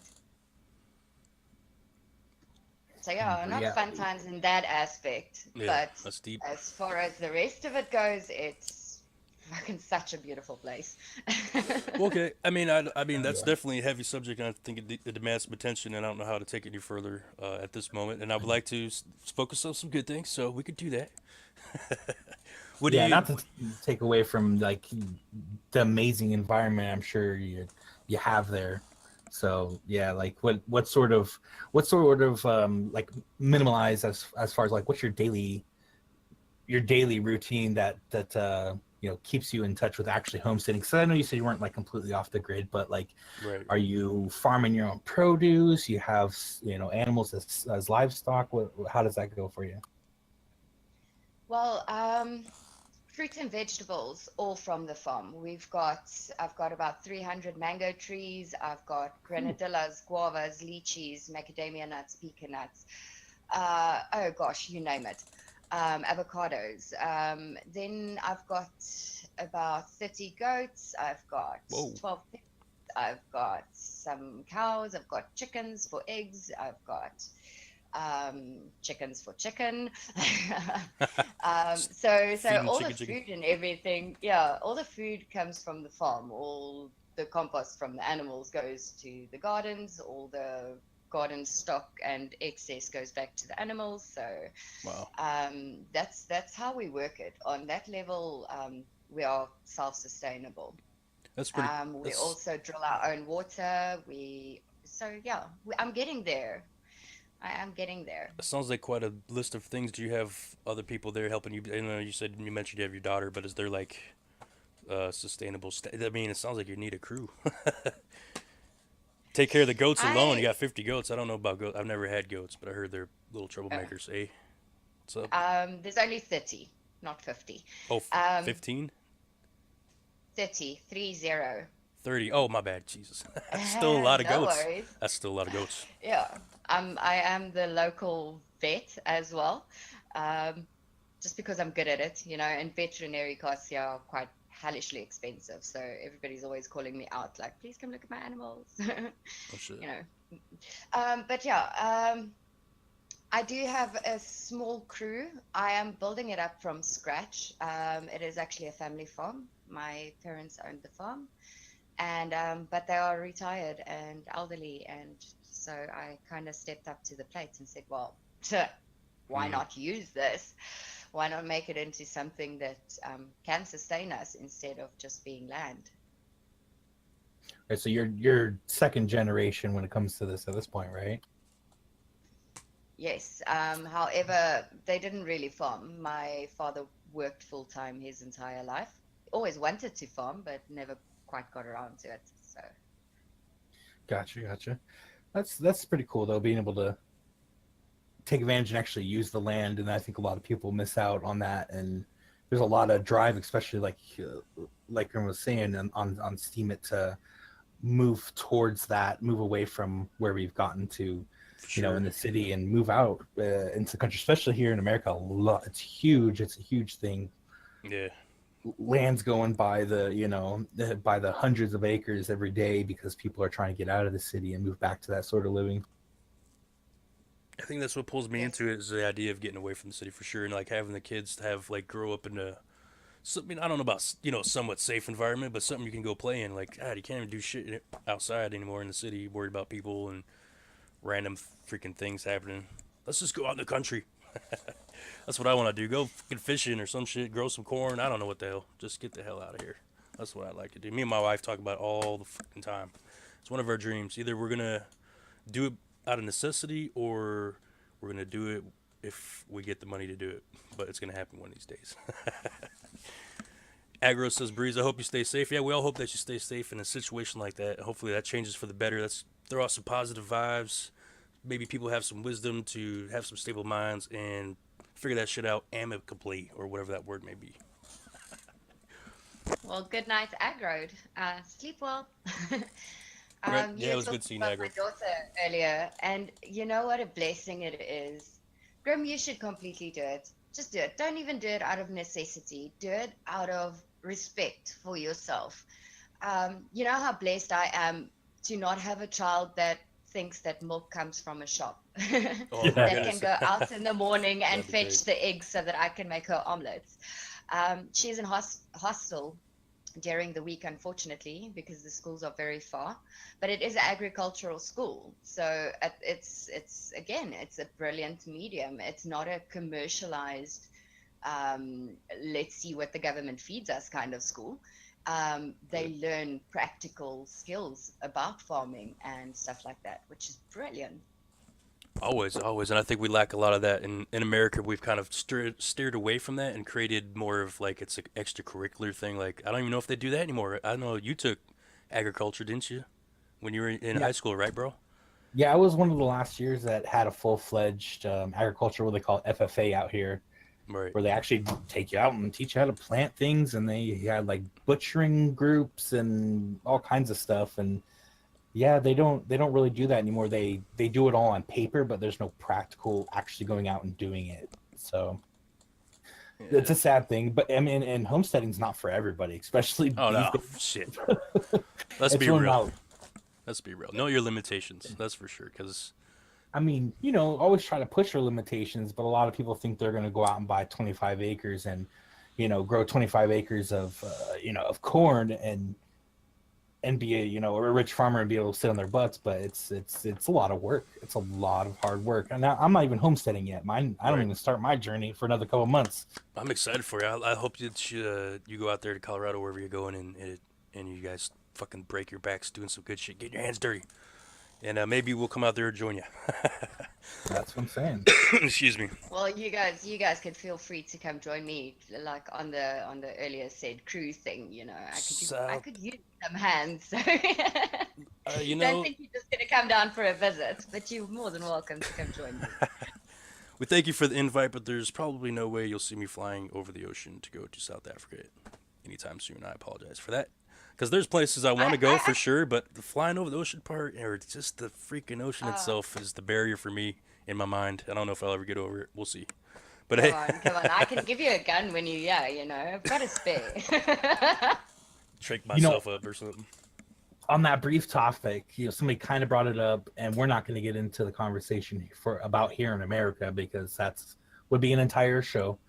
So yeah, not fun times in that aspect, but that's deep. as far as the rest of it goes, it's fucking such a beautiful place. Okay, I mean, I mean that's definitely a heavy subject, and I think it demands some attention, and I don't know how to take it any further at this moment. And I would like to focus on some good things, so we could do that. What do you? Not to take away from like the amazing environment I'm sure you have there. So yeah, like what sort of like minimalize as far as like what's your daily routine that keeps you in touch with actually homesteading? Because I know you said you weren't like completely off the grid, but like, are you farming your own produce? You have animals as livestock? How does that go for you? Well, fruit and vegetables, all from the farm. I've got about 300 mango trees. I've got granadillas, guavas, lychees, macadamia nuts, pecan nuts. Oh gosh, you name it. Avocados. Then I've got about 30 goats. I've got 12 pigs. I've got some cows. I've got chickens for eggs. I've got chickens for chicken. So all the food and everything, all the food comes from the farm. All the compost from the animals goes to the gardens. All the garden stock and excess goes back to the animals. So that's how we work it. On that level, we are self-sustainable. That's pretty. We also drill our own water. I'm getting there. I am getting there. It sounds like quite a list of things. Do you have other people there helping you? I know you mentioned you have your daughter, but is there like sustainable? I mean, it sounds like you need a crew. Take care of the goats alone. You got 50 goats. I don't know about goats. I've never had goats, but I heard they're little troublemakers. Hey, what's up? There's only 30, not 50. Oh, 15? 30. 30. Oh, my bad. Jesus. That's still a lot of No goats. worries. That's still a lot of goats. Yeah. I am the local vet as well, just because I'm good at it, and veterinary costs here are quite hellishly expensive. So everybody's always calling me out, like, please come look at my animals. Oh, shit. But I do have a small crew. I am building it up from scratch. It is actually a family farm. My parents owned the farm, and but they are retired and elderly, and so I kind of stepped up to the plate and said, well, why not use this? Why not make it into something that can sustain us instead of just being land? Right, so you're second generation when it comes to this at this point, right? Yes. However, they didn't really farm. My father worked full time his entire life. Always wanted to farm, but never quite got around to it. So. Gotcha. That's pretty cool though, being able to take advantage and actually use the land. And I think a lot of people miss out on that. And there's a lot of drive, especially like Grim was saying, on Steemit to move towards that, move away from where we've gotten to, in the city, and move out into the country, especially here in America. It's huge. It's a huge thing. Yeah. Land's going by the hundreds of acres every day because people are trying to get out of the city and move back to that sort of living. I think that's what pulls me into it, is the idea of getting away from the city for sure, and like having the kids to have like grow up in a something, I don't know about somewhat safe environment, but something you can go play in. Like, God, you can't even do shit outside anymore in the city. You're worried about people and random freaking things happening. Let's just go out in the country. That's what I want to do. Go fucking fishing or some shit. Grow some corn. I don't know what the hell. Just get the hell out of here. That's what I'd like to do. Me and my wife talk about it all the fucking time. It's one of our dreams. Either we're gonna do it out of necessity, or we're gonna do it if we get the money to do it. But it's gonna happen one of these days. Agro says, Breeze, I hope you stay safe. Yeah, we all hope that you stay safe in a situation like that. Hopefully that changes for the better. Let's throw out some positive vibes. Maybe people have some wisdom to have some stable minds and figure that shit out amicably, or whatever that word may be. Well, good night, Agro. Sleep well. Yeah, You it was talked good seeing about Agro. my daughter earlier, and you know what a blessing it is. Grim, you should completely do it. Just do it. Don't even do it out of necessity. Do it out of respect for yourself. You know how blessed I am to not have a child that thinks that milk comes from a shop. Oh, my That goodness. can go out in the morning and That'd be fetch great. the eggs so that I can make her omelets. She's in hostel during the week, unfortunately, because the schools are very far. But it is an agricultural school, so it's again, it's a brilliant medium. It's not a commercialized, let's see what the government feeds us kind of school. They learn practical skills about farming and stuff like that, which is brilliant. Always, always. And I think we lack a lot of that. In America, we've kind of steered away from that and created more of like it's an extracurricular thing. Like, I don't even know if they do that anymore. I know you took agriculture, didn't you? When you were in Yeah. high school, right, bro? Yeah, I was one of the last years that had a full-fledged agriculture, what they call FFA out here, Right. where they actually take you out and teach you how to plant things, and they had like butchering groups and all kinds of stuff. And yeah, they don't really do that anymore. They do it all on paper, but there's no practical actually going out and doing it. So it's a sad thing. But I mean, and homesteading's not for everybody, especially Oh, these no. days. Shit. Let's It's be really real. not- Let's be real. Know your limitations. That's for sure. Because, I mean, always try to push your limitations, but a lot of people think they're going to go out and buy 25 acres and, grow 25 acres of, of corn and be a rich farmer and be able to sit on their butts. But it's a lot of work. It's a lot of hard work. And now I'm not even homesteading yet. I don't Right. even start my journey for another couple of months. I'm excited for you. I hope that you go out there to Colorado, wherever you're going, and you guys fucking break your backs doing some good shit. Get your hands dirty. And maybe we'll come out there and join you. That's what I'm saying. Excuse me. Well, you guys could feel free to come join me, like on the earlier said crew thing. I could use some hands. So don't think you're just gonna come down for a visit, but you're more than welcome to come join me. We thank you for the invite, but there's probably no way you'll see me flying over the ocean to go to South Africa anytime soon. I apologize for that. Because there's places I want to go for sure, but the flying over the ocean part, or just the freaking ocean itself, is the barrier for me in my mind. I don't know if I'll ever get over it. We'll see. But Come on, I can give you a gun when I've got a spare. trick myself up or something. On that brief topic, somebody kind of brought it up, and we're not going to get into the conversation about here in America because would be an entire show.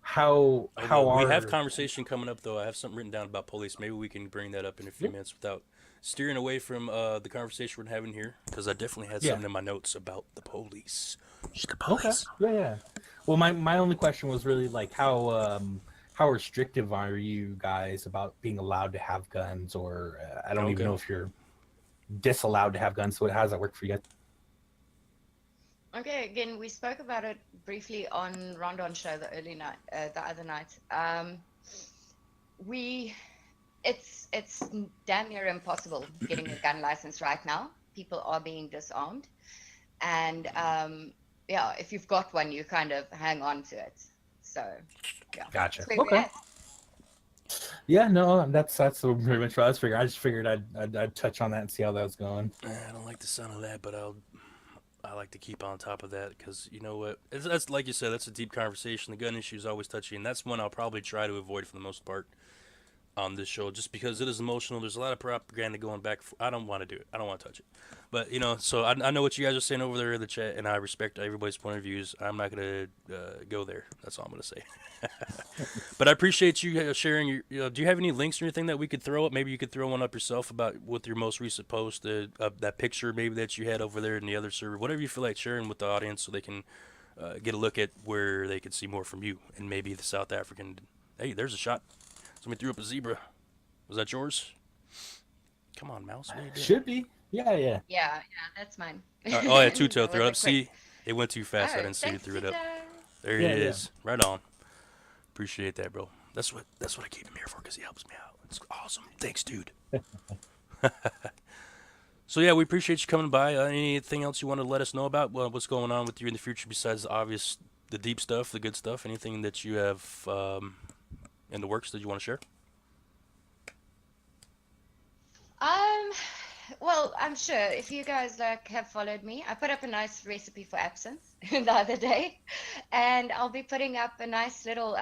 How we are have conversation coming up though. I have something written down about police. Maybe we can bring that up in a few minutes without steering away from the conversation we're having here, because I definitely had something in my notes about the police. Just the police. Yeah. Well, my only question was really like how restrictive are you guys about being allowed to have guns, or I don't even know if you're disallowed to have guns. So how does that work for you guys? Okay, again, we spoke about it briefly on Rondon show the other night. It's damn near impossible getting a gun license right now. People are being disarmed, and if you've got one, you kind of hang on to it. So yeah, Gotcha. that's where we're Okay. at. Yeah, no, that's pretty much what I was figuring. I just figured I'd touch on that and see how that was going. I don't like the sound of that, but I like to keep on top of that, because you know what? That's like you said. That's a deep conversation. The gun issue is always touchy, and that's one I'll probably try to avoid for the most part. on this show, just because it is emotional. There's a lot of propaganda going back. I don't want to do it. I don't want to touch it. But so I know what you guys are saying over there in the chat, and I respect everybody's point of views. I'm not gonna go there. That's all I'm gonna say. But I appreciate you sharing your. Do you have any links or anything that we could throw up? Maybe you could throw one up yourself about with your most recent post, that picture maybe that you had over there in the other server. Whatever you feel like sharing with the audience, so they can get a look at where they can see more from you, and maybe the South African. Hey, there's a shot. Somebody threw up a zebra. Was that yours? Come on, mouse. What are you doing? Should be. Yeah. Yeah, that's mine. Oh, yeah, Two-Tail That threw it was a up. quick- See, it went too fast. I Oh, didn't see who thanks, threw it up. Tita. There Yeah, it yeah. is. Right on. Appreciate that, bro. That's what I keep him here for, because he helps me out. It's awesome. Thanks, dude. So yeah, we appreciate you coming by. Anything else you want to let us know about? Well, what's going on with you in the future besides the deep stuff, the good stuff? Anything that you have in the works that you want to share? Well, I'm sure if you guys have followed me, I put up a nice recipe for absinthe the other day, and I'll be putting up a nice little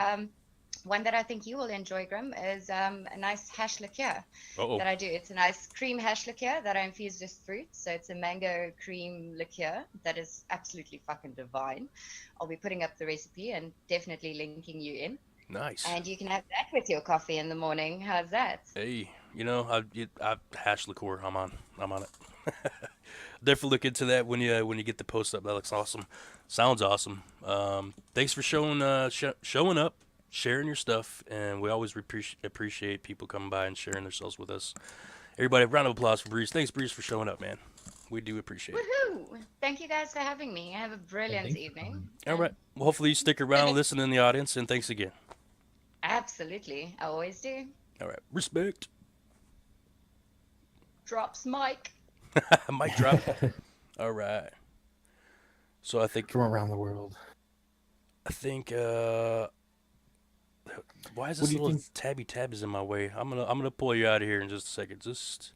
one that I think you will enjoy, Grim, is a nice hash liqueur Uh-oh. that I do. It's a nice cream hash liqueur that I infuse with fruit, so it's a mango cream liqueur that is absolutely fucking divine. I'll be putting up the recipe and definitely linking you in, Nice. and you can have that with your coffee in the morning. How's that? Hey, I hash liqueur. I'm on it. Definitely look into that when you get the post up. That looks awesome. Sounds awesome. Thanks for showing up, sharing your stuff, and we always appreciate people coming by and sharing themselves with us. Everybody, round of applause for Breeze. Thanks, Breeze, for showing up, man. We do appreciate it. Woohoo! Thank you guys for having me. Have a brilliant Thanks for evening. coming. All right. Well, hopefully you stick around and listen in the audience, and thanks again. Absolutely. I always do. All right. Respect. Drops mic. Mic drop. All right. So I think From around the world. why is What this do you little think? tabby tab is in my way? I'm gonna pull you out of here in just a second. Just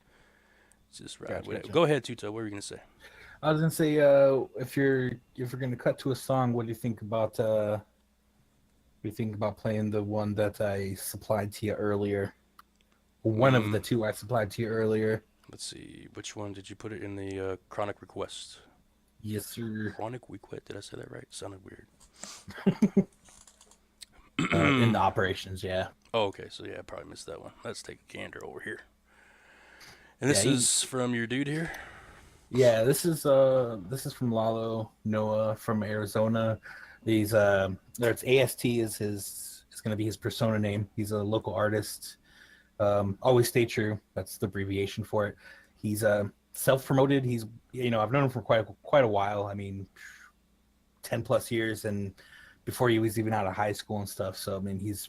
right. Gotcha, gotcha. Go ahead, Tuto. What were you gonna say? I was gonna say, if you're gonna cut to a song, what do you think about playing the one that I supplied to you earlier? One of the two I supplied to you earlier. Let's see. Which one did you put it in the chronic request? Yes, sir. Chronic request. Did I say that right? Sounded weird. In the operations, yeah. Oh, okay. So yeah, I probably missed that one. Let's take a gander over here. And this Yeah, is from your dude here. Yeah, this is from Lalo Noah from Arizona. He's there's AST is gonna be his persona name. He's a local artist. Always stay true. That's the abbreviation for it. He's self-promoted. He's I've known him for quite a while. I mean, 10 plus years, and before he was even out of high school and stuff. So I mean, he's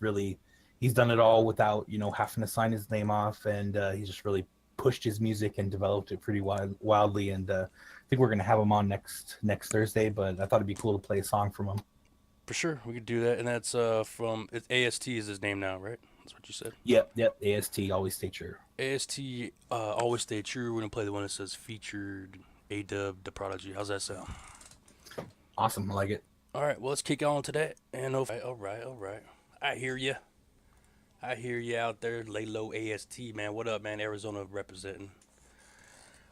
done it all without having to sign his name off, and he's just really pushed his music and developed it pretty wildly. And I think we're gonna have him on next Thursday. But I thought it'd be cool to play a song from him. For sure, we could do that. And that's from AST is his name now, right? That's what you said. Yep. AST, always stay true. AST, always stay true. We're gonna play the one that says featured A-Dub, The Prodigy. How's that sound? Awesome, I like it. All right, well, let's kick on to that. And all right. I hear you out there, lay low AST, man. What up, man? Arizona representing.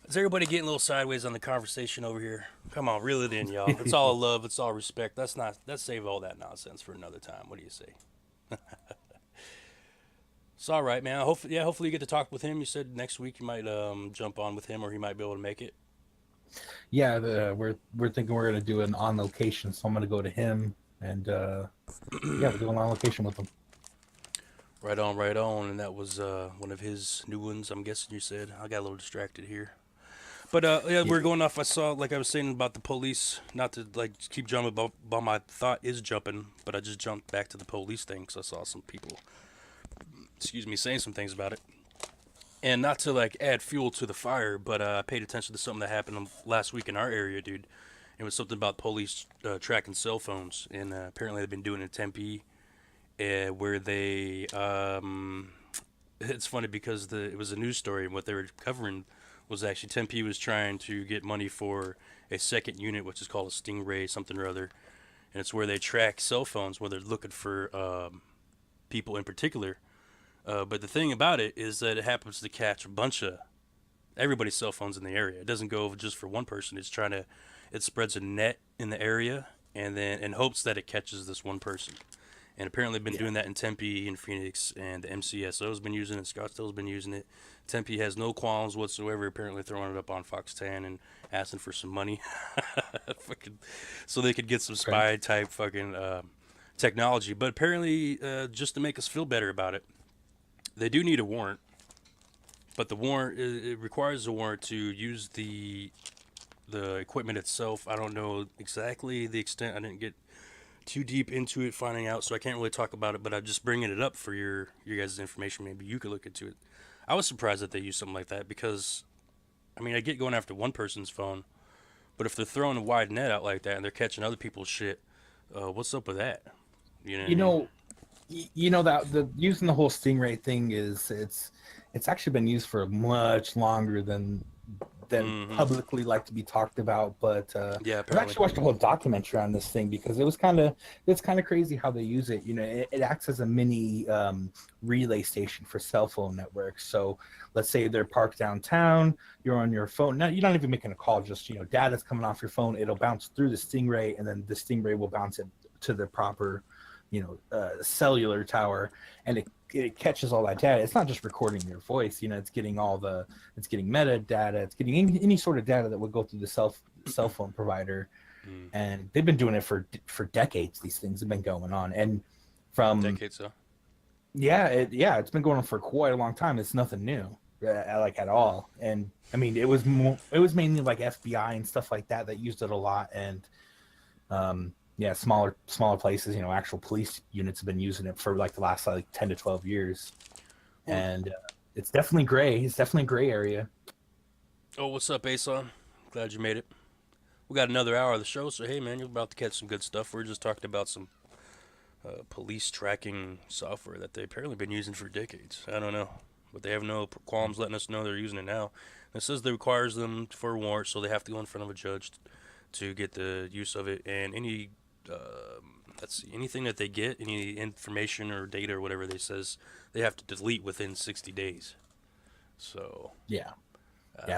Is everybody getting a little sideways on the conversation over here? Come on, reel it in, y'all. It's all love, it's all respect. Let's save all that nonsense for another time. What do you say? It's all right, man. Hopefully you get to talk with him. You said next week you might jump on with him, or he might be able to make it. Yeah, we're thinking we're gonna do an on location, so I'm gonna go to him, and yeah, we'll do an on location with him. Right on. And that was one of his new ones, I'm guessing you said. I got a little distracted here. But yeah, we're going off. I saw, like I was saying about the police, not to keep jumping, but my thought is jumping, but I just jumped back to the police thing because I saw some people, saying some things about it. And not to add fuel to the fire, but I paid attention to something that happened last week in our area, dude. It was something about police tracking cell phones, and apparently they've been doing it in Tempe, where they, it's funny because it was a news story, and what they were covering was actually Tempe was trying to get money for a second unit, which is called a Stingray something or other, and it's where they track cell phones, where they're looking for people in particular But the thing about it is that it happens to catch a bunch of everybody's cell phones in the area. It doesn't go just for one person. It spreads a net in the area, and then in hopes that it catches this one person. And apparently been doing that in Tempe and Phoenix, and the MCSO's been using it, Scottsdale's been using it. Tempe has no qualms whatsoever, apparently throwing it up on Fox 10 and asking for some money. Fucking, so they could get some spy type fucking technology. But apparently, just to make us feel better about it, they do need a warrant. But the warrant, it requires a warrant to use the equipment itself. I don't know exactly the extent. I didn't get too deep into it finding out, so I can't really talk about it, but I'm just bringing it up for your guys' information. Maybe you could look into it. I was surprised that they used something like that because, I mean, I get going after one person's phone, but if they're throwing a wide net out like that and they're catching other people's shit, what's up with that? You know that the using the whole Stingray thing is it's actually been used for much longer than publicly like to be talked about, but yeah, I've actually watched a whole documentary on this thing because it's kind of crazy how they use it. It acts as a mini relay station for cell phone networks. So let's say they're parked downtown, you're on your phone. Now you're not even making a call, just data's coming off your phone. It'll bounce through the Stingray, and then the Stingray will bounce it to the proper cellular tower, and it catches all that data. It's not just recording your voice, it's getting it's getting metadata, it's getting any sort of data that would go through the cell phone provider. And they've been doing it for decades. These things have been going on, and from decades. So it's been going on for quite a long time. It's nothing new, like at all. And I mean, it was mainly like FBI and stuff like that used it a lot, and smaller places, actual police units have been using it for like the last 10 to 12 years. And it's definitely gray. It's definitely a gray area. Oh, what's up, Ason? Glad you made it. We got another hour of the show, so hey, man, you're about to catch some good stuff. We're just talking about some police tracking software that they've apparently been using for decades. I don't know, but they have no qualms letting us know they're using it now. And it says that requires them for a warrant, so they have to go in front of a judge to get the use of it. And any anything that they get, any information or data or whatever they says, they have to delete within 60 days. So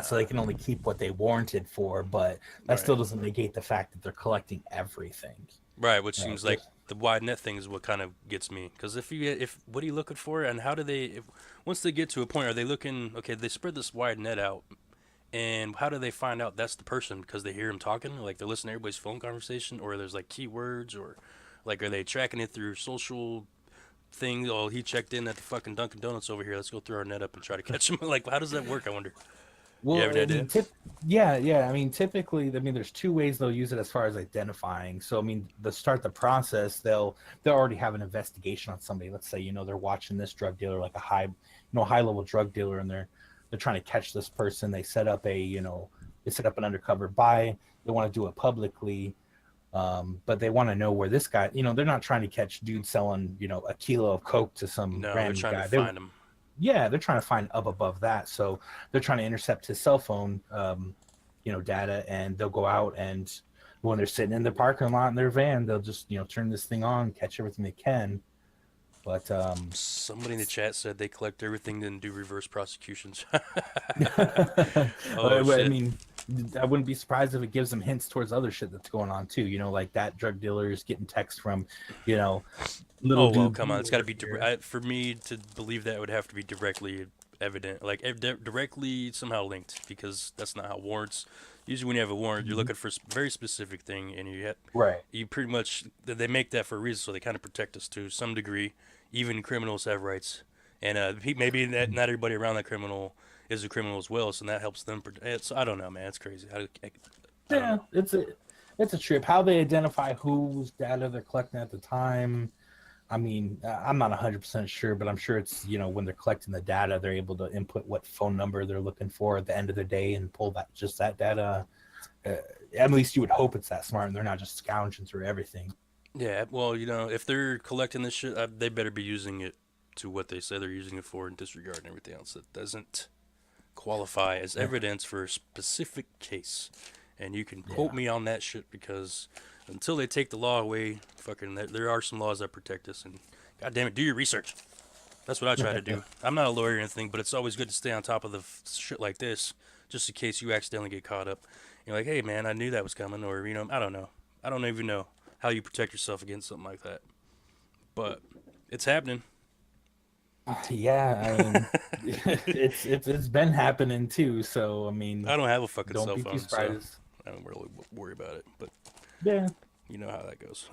so they can only keep what they warranted for, but that still doesn't negate the fact that they're collecting everything. Right, which seems like the wide net thing is what kind of gets me. Because if what are you looking for, and how do they? Once they get to a point, are they looking? Okay, they spread this wide net out. And how do they find out that's the person? Because they hear him talking, like they're listening to everybody's phone conversation, or there's like keywords, or like are they tracking it through social things? Oh, he checked in at the fucking Dunkin' Donuts over here. Let's go through our net up and try to catch him. Like, how does that work? I wonder. Well, you have an idea? I mean, typically, there's two ways they'll use it as far as identifying. So, I mean, to start the process, they'll already have an investigation on somebody. Let's say, they're watching this drug dealer, like a high level drug dealer, and they're trying to catch this person. They set up an undercover buy. They want to do it publicly, but they want to know where this guy. They're not trying to catch dude selling a kilo of coke to some random they're trying guy. to find him. Yeah, they're trying to find up above that. So they're trying to intercept his cell phone, data, and they'll go out, and when they're sitting in the parking lot in their van, they'll just turn this thing on, catch everything they can. But somebody in the chat said they collect everything and do reverse prosecutions. I shit. mean, I wouldn't be surprised if it gives them hints towards other shit that's going on too. Like that drug dealer is getting text from, little. Oh well, come on! It's got to be for me to believe that it would have to be directly evident, like directly somehow linked, because that's not how warrants. Usually, when you have a warrant, you're looking for a very specific thing, and you pretty much they make that for a reason, so they kind of protect us to some degree. Even criminals have rights, and maybe not everybody around that criminal is a criminal as well, so that helps them. So I don't know, man. It's crazy. It's a trip. How they identify whose data they're collecting at the time. I mean, I'm not 100% sure, but I'm sure it's, when they're collecting the data, they're able to input what phone number they're looking for at the end of the day and pull that data. At least you would hope it's that smart and they're not just scounging through everything. Yeah, well, if they're collecting this shit, they better be using it to what they say they're using it for and disregarding everything else that doesn't qualify as evidence for a specific case. And you can quote me on that shit, because until they take the law away, there are some laws that protect us. And goddamn it, do your research. That's what I try to do. I'm not a lawyer or anything, but it's always good to stay on top of the shit like this, just in case you accidentally get caught up. You're like, hey man, I knew that was coming, or I don't know. I don't even know how you protect yourself against something like that, but it's happening. Yeah, I mean, it's been happening too. So I mean, I don't have a fucking don't cell be too phone, so surprised. I don't really worry about it. But Yeah. you know how that goes.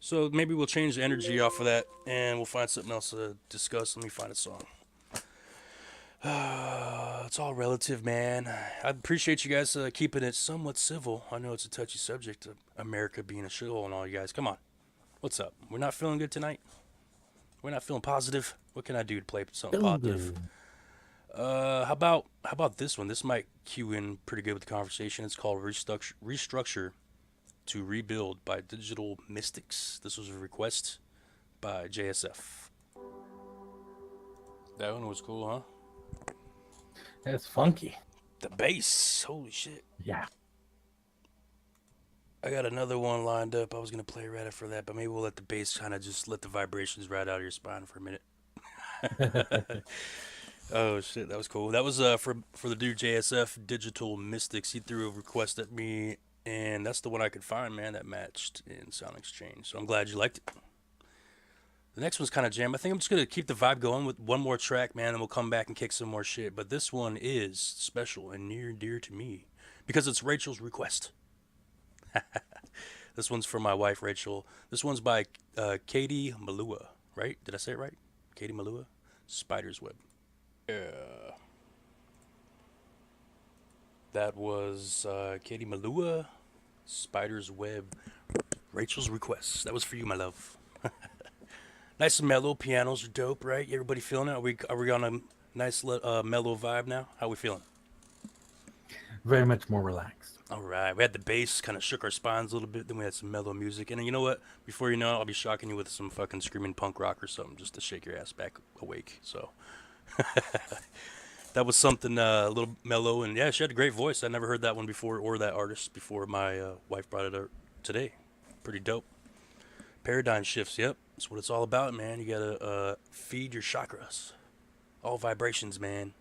So maybe we'll change the energy off of that, and we'll find something else to discuss. Let me find a song. It's all relative, man. I appreciate you guys keeping it somewhat civil. I know it's a touchy subject, America being a shithole and all. You guys, come on. What's up? We're not feeling good tonight? We're not feeling positive? What can I do to play something positive? How about this one? This might cue in pretty good with the conversation. It's called Restructure to Rebuild by Digital Mystics. This was a request by JSF. That one was cool, huh? That's funky. The bass, holy shit. Yeah. I got another one lined up. I was gonna play right after that, but maybe we'll let the bass kind of just let the vibrations ride out of your spine for a minute. Oh shit, that was cool. That was for the dude JSF Digital Mystics. He threw a request at me, and that's the one I could find, man, that matched in Sound Exchange. So I'm glad you liked it. The next one's kind of jam. I think I'm just gonna keep the vibe going with one more track, man, and we'll come back and kick some more shit. But this one is special and near and dear to me because it's Rachel's request. This one's for my wife, Rachel. This one's by Katie Malua, right? Did I say it right? Katie Malua? Spider's Web. Yeah. That was Katie Malua, Spider's Web, Rachel's request. That was for you, my love. Nice and mellow. Pianos are dope, right? Everybody feeling it? Are we on a nice mellow vibe now? How we feeling? Very much more relaxed. All right. We had the bass, kind of shook our spines a little bit. Then we had some mellow music. And you know what? Before you know it, I'll be shocking you with some fucking screaming punk rock or something just to shake your ass back awake. So that was something a little mellow. And yeah, she had a great voice. I never heard that one before or that artist before my wife brought it up today. Pretty dope. Paradigm shifts. Yep. That's what it's all about, man. You gotta feed your chakras. All vibrations, man.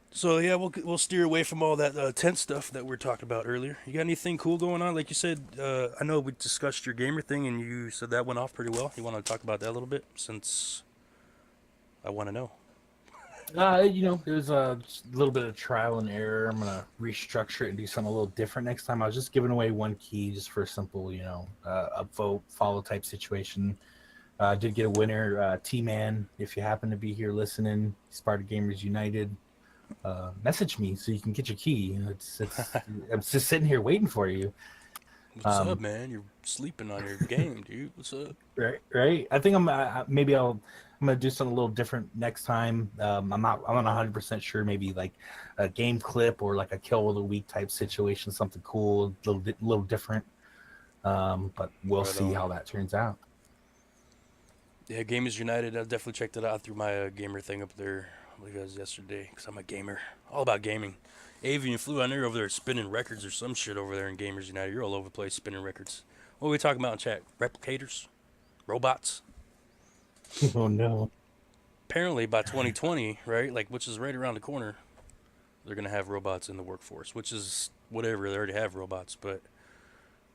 So yeah, we'll steer away from all that tense stuff that we were talking about earlier. You got anything cool going on? Like you said, I know we discussed your gamer thing, and you said that went off pretty well. You want to talk about that a little bit, since I want to know. There's a little bit of trial and error. I'm gonna restructure it and do something a little different next time. I was just giving away one key just for a simple, upvote, follow type situation. Did get a winner, T-Man. If you happen to be here listening, he's part of Gamers United. Message me so you can get your key. It's I'm just sitting here waiting for you. What's up, man? You're sleeping on your game, dude. What's up? Right. I think I'm gonna do something a little different next time. I'm not 100% sure. Maybe like a game clip or like a kill of the week type situation, something cool, a little different. But we'll see how that turns out. Yeah, Gamers United. I definitely checked it out through my gamer thing up there. I believe it was yesterday, because I'm a gamer. All about gaming. Avian Flu, I know you're over there spinning records or some shit over there in Gamers United. You're all over the place spinning records. What are we talking about in chat? Replicators? Robots? Oh, no. Apparently by 2020, right, like, which is right around the corner, they're going to have robots in the workforce, which is whatever. They already have robots, but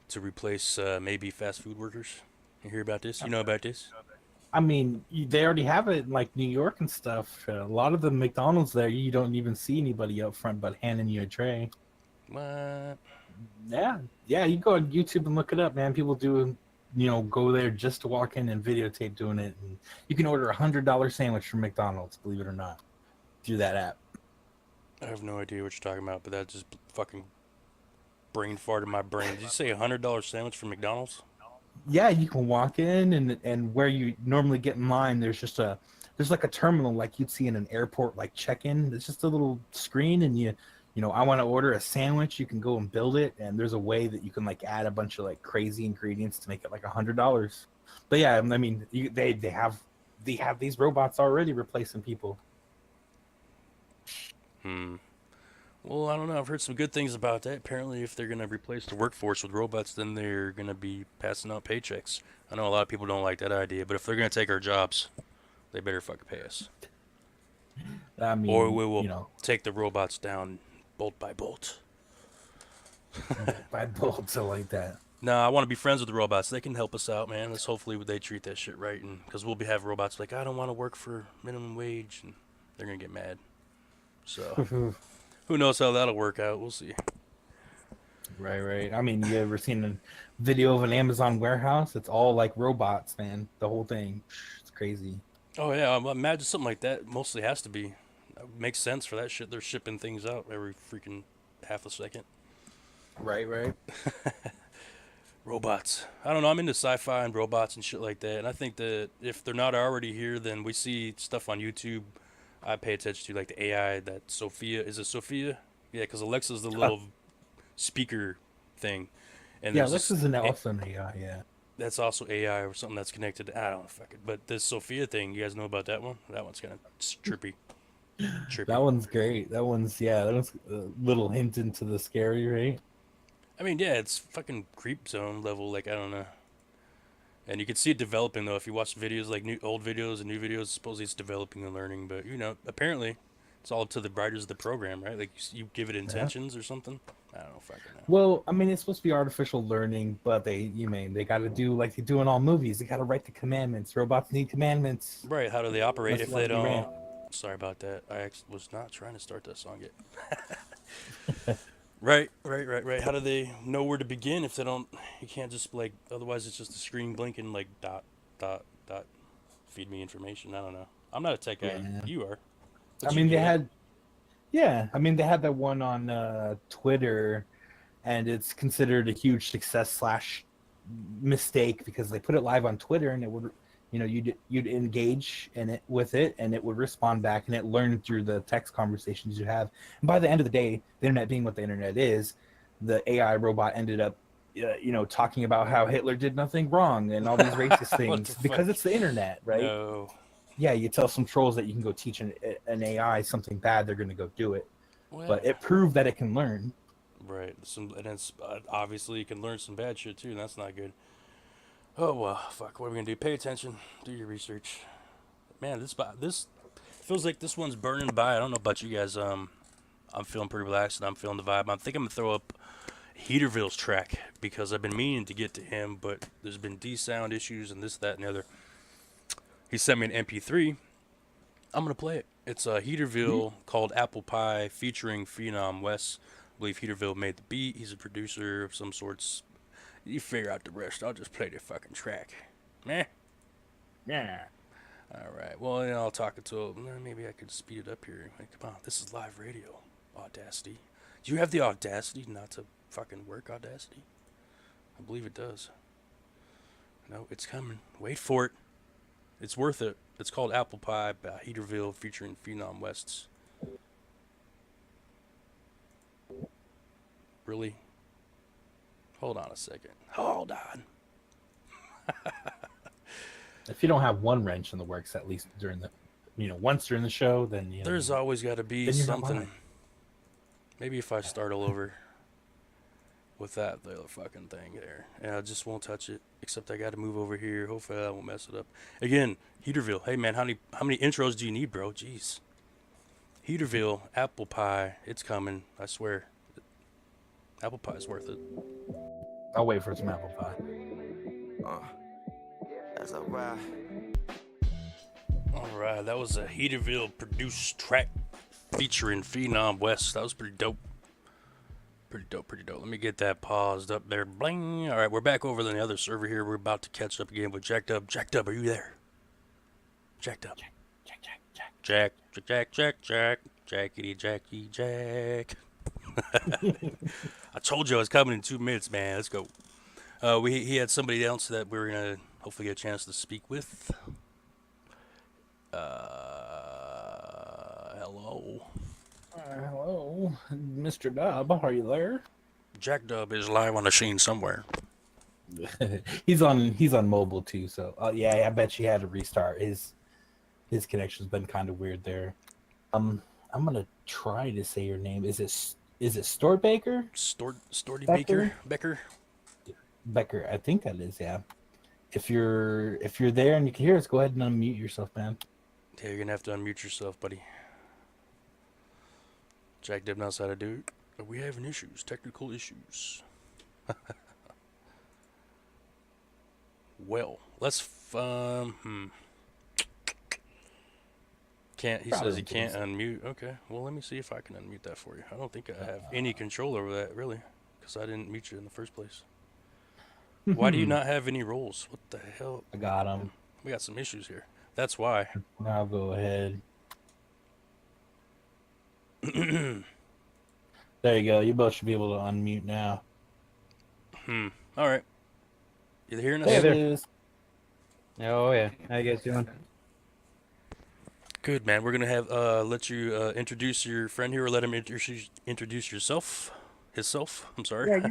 to replace maybe fast food workers. You hear about this? You know about this? I mean, they already have it in like New York and stuff. A lot of the McDonald's there, you don't even see anybody up front but handing you a tray. What? Yeah. You go on YouTube and look it up, man. People do, go there just to walk in and videotape doing it. And you can order $100 sandwich from McDonald's, believe it or not, through that app. I have no idea what you're talking about, but that just fucking brain farted my brain. Did you say $100 sandwich from McDonald's? Yeah, you can walk in and where you normally get in line, there's like a terminal like you'd see in an airport, like check-in. It's just a little screen, and I want to order a sandwich. You can go and build it, and there's a way that you can like add a bunch of like crazy ingredients to make it like $100. But yeah, I mean, they have these robots already replacing people. Well, I don't know. I've heard some good things about that. Apparently, if they're going to replace the workforce with robots, then they're going to be passing out paychecks. I know a lot of people don't like that idea, but if they're going to take our jobs, they better fucking pay us. I Or mean, we will take the robots down bolt by bolt. by bolts or like that. No, I want to be friends with the robots. They can help us out, man. Let's hopefully they treat that shit right, and because we'll be having robots like, I don't want to work for minimum wage, and they're gonna get mad. So who knows how that'll work out? We'll see. Right. I mean, you ever seen a video of an Amazon warehouse? It's all like robots, man. The whole thing. It's crazy. Oh yeah, I imagine something like that mostly has to be. Makes sense for that shit. They're shipping things out every freaking half a second. Right. Robots. I don't know. I'm into sci-fi and robots and shit like that. And I think that if they're not already here, then we see stuff on YouTube. I pay attention to like the AI that Sophia. Is it Sophia? Yeah, because Alexa's the little speaker thing. And Yeah, there's this is an awesome AI. Yeah. that's also AI or something that's connected. I don't know, fuck it. But this Sophia thing, you guys know about that one? That one's kind of trippy. That one's great. That one's a little hint into the scary, right? I mean, yeah, it's fucking creep zone level. Like, I don't know. And you can see it developing, though. If you watch videos, like old videos and new videos, supposedly it's developing and learning. But, apparently it's all up to the writers of the program, right? Like, you give it intentions or something. I don't know, fucking know. Well, I mean, it's supposed to be artificial learning, but they got to do like they do in all movies. They got to write the commandments. Robots need commandments. Right, how do they operate Must if let they me don't... rant. Sorry about that. I was not trying to start that song yet. Right. How do they know where to begin if they don't... You can't just, like... Otherwise, it's just a screen blinking, like, dot, dot, dot. Feed me information. I don't know. I'm not a tech guy. Yeah. You are. I mean, they had that one on Twitter, and it's considered a huge success / mistake because they put it live on Twitter, and it would, you'd engage in it with it, and it would respond back, and it learned through the text conversations you have. And by the end of the day, the internet being what the internet is, the AI robot ended up, talking about how Hitler did nothing wrong and all these racist things because it's the internet, right? No. Yeah, you tell some trolls that you can go teach an AI something bad, they're going to go do it. Well, But it proved that it can learn. right. And it's obviously you can learn some bad shit too, and that's not good. Oh well, fuck. What are we gonna do? Pay attention. Do your research. Man, this feels like this one's burning by. I don't know about you guys. I'm feeling pretty relaxed and I'm feeling the vibe. I think I'm gonna throw up Heaterville's track because I've been meaning to get to him, but there's been D-sound issues and this, that, and the other. He sent me an MP3. I'm gonna play it. It's a Heaterville called Apple Pie featuring Phenom West. I believe Heaterville made the beat. He's a producer of some sorts. You figure out the rest. I'll just play the fucking track. Meh. Yeah. All right. Well, then I'll talk it to him. Maybe I could speed it up here. Like, come on, this is live radio. Audacity. Do you have the audacity not to fucking work Audacity? I believe it does. No, it's coming. Wait for it. It's worth it. It's called Apple Pie by Heaterville featuring Phenom Wests. Really? Hold on a second. Hold on. If you don't have one wrench in the works, at least during the, once during the show, then There's always got to be then you're not something. lying. Maybe if I start all over with the other fucking thing there, and I just won't touch it. Except I got to move over here. Hopefully I won't mess it up. Again, Heaterville. Hey man, how many intros do you need, bro? Jeez. Heaterville, Apple Pie. It's coming. I swear. Apple Pie is worth it. I'll wait for some apple pie. That's alright. All right, that was a Heaterville produced track featuring Phenom West. That was pretty dope. Pretty dope. Let me get that paused up there. Bling. All right, we're back over on the other server here. We're about to catch up again with Jacked Up. Jacked Up, are you there? Jacked Up. Jack. Jackity, Jackie, Jack. I told you I was coming in 2 minutes, man. Let's go. He had somebody else that we were going to hopefully get a chance to speak with. Hello. Hello, Mr. Dub. Are you there? Jack Dub is live on the scene somewhere. he's on mobile too, so yeah, I bet you had to restart. His connection's been kind of weird there. I'm gonna try to say your name. Is it Storbaker? Storty Becker? Becker. Becker, I think that is. Yeah. If you're there and you can hear us, go ahead and unmute yourself, man. Yeah, you're gonna have to unmute yourself, buddy. Jack Dib knows how to do it. Are we having issues? Technical issues. Well, let's Can't. He says he can't unmute. Okay. Well, let me see if I can unmute that for you. I don't think I have any control over that, really, because I didn't mute you in the first place. Why do you not have any roles? What the hell? I got him. We got some issues here. That's why. Now go ahead. There you go. You both should be able to unmute now. All right. You hearing us? There it is. Oh yeah. How you guys doing? Good, man. We're gonna have let you introduce your friend here, or let him introduce yourself. Himself. I'm sorry.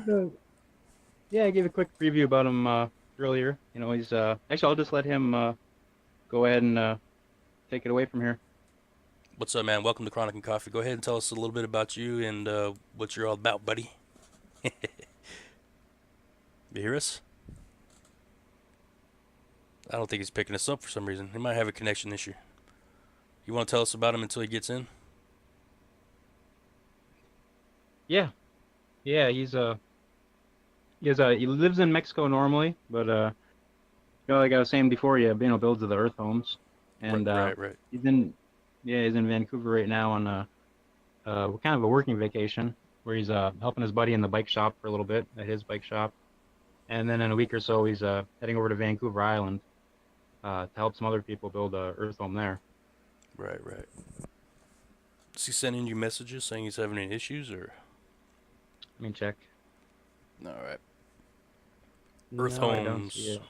Yeah, I gave a quick preview about him earlier. You know, he's actually I'll just let him go ahead and take it away from here. What's up, man? Welcome to CHRONIKnCOFFEE. Go ahead and tell us a little bit about you and what you're all about, buddy. You hear us? I don't think he's picking us up for some reason. He might have a connection issue. You want to tell us about him until he gets in? Yeah, he's he lives in Mexico normally, but you know, like I was saying before, builds the Earth homes, and right. he's in Vancouver right now on kind of a working vacation where he's helping his buddy in the bike shop for a little bit at his bike shop, and then in a week or so he's heading over to Vancouver Island to help some other people build a Earth home there. Right. Is he sending you messages saying he's having any issues, or? Let me check. All right. Earth No, I don't homes. see it.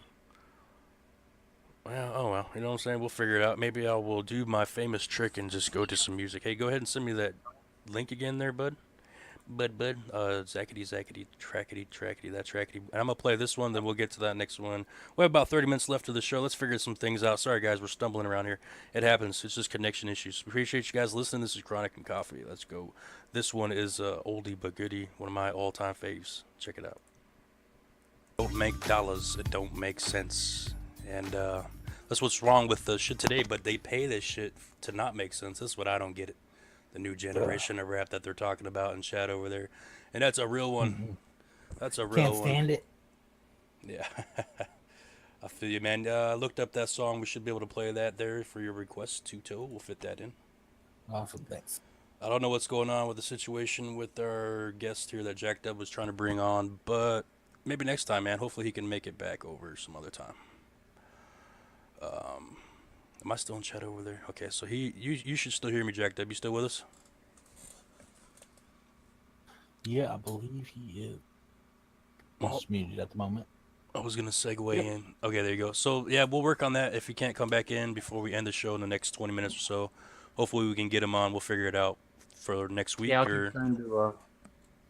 Well, oh well. You know what I'm saying? We'll figure it out. Maybe I will do my famous trick and just go to some music. Hey, go ahead and send me that link again there, bud. Zackety, trackety, that trackety. And I'm going to play this one, then we'll get to that next one. We have about 30 minutes left of the show. Let's figure some things out. Sorry, guys, we're stumbling around here. It happens. It's just connection issues. Appreciate you guys listening. This is CHRONIKnCOFFEE. Let's go. This one is oldie but goodie, one of my all-time faves. Check it out. Don't make dollars. It don't make sense. And that's what's wrong with the shit today, but they pay this shit to not make sense. That's what I don't get it. The new generation of rap that they're talking about in chat over there. And that's a real one. That's a real one. Can't stand it. Yeah. I feel you, man. I looked up that song. We should be able to play that there for your request. Tuto. We'll fit that in. Awesome, thanks. I don't know what's going on with the situation with our guest here that Jack Dub was trying to bring on, but maybe next time, man. Hopefully he can make it back over some other time. Am I still in chat over there? Okay, so you should still hear me, Jack Dub. You still with us? Yeah, I believe he is. He's muted at the moment. I was gonna segue in. Okay, there you go. So yeah, we'll work on that. If he can't come back in before we end the show in the next 20 minutes or so, hopefully we can get him on. We'll figure it out for next week. Yeah, I'll keep trying to,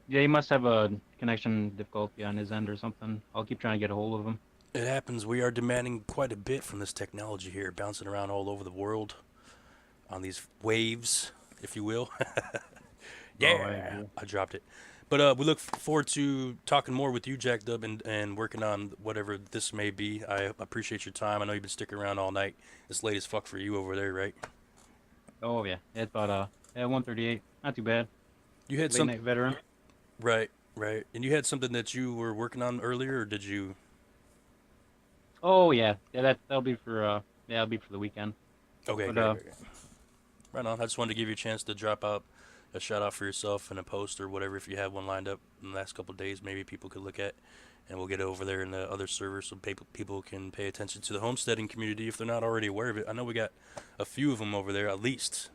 yeah, he must have a connection difficulty on his end or something. I'll keep trying to get a hold of him. It happens. We are demanding quite a bit from this technology here, bouncing around all over the world on these waves, if you will. Yeah, I dropped it. But we look forward to talking more with you, Jack Dub, and working on whatever this may be. I appreciate your time. I know you've been sticking around all night. It's late as fuck for you over there, right? Oh yeah, it's about 1:38. Not too bad. You had Late some night veteran. right, and you had something that you were working on earlier, or did you? Oh yeah, that'll be for that'll be for the weekend. Okay, But, great. Right on. I just wanted to give you a chance to drop out a shout out for yourself and a post or whatever if you have one lined up in the last couple of days. Maybe people could look at, and we'll get it over there in the other servers so people can pay attention to the homesteading community if they're not already aware of it. I know we got a few of them over there, at least.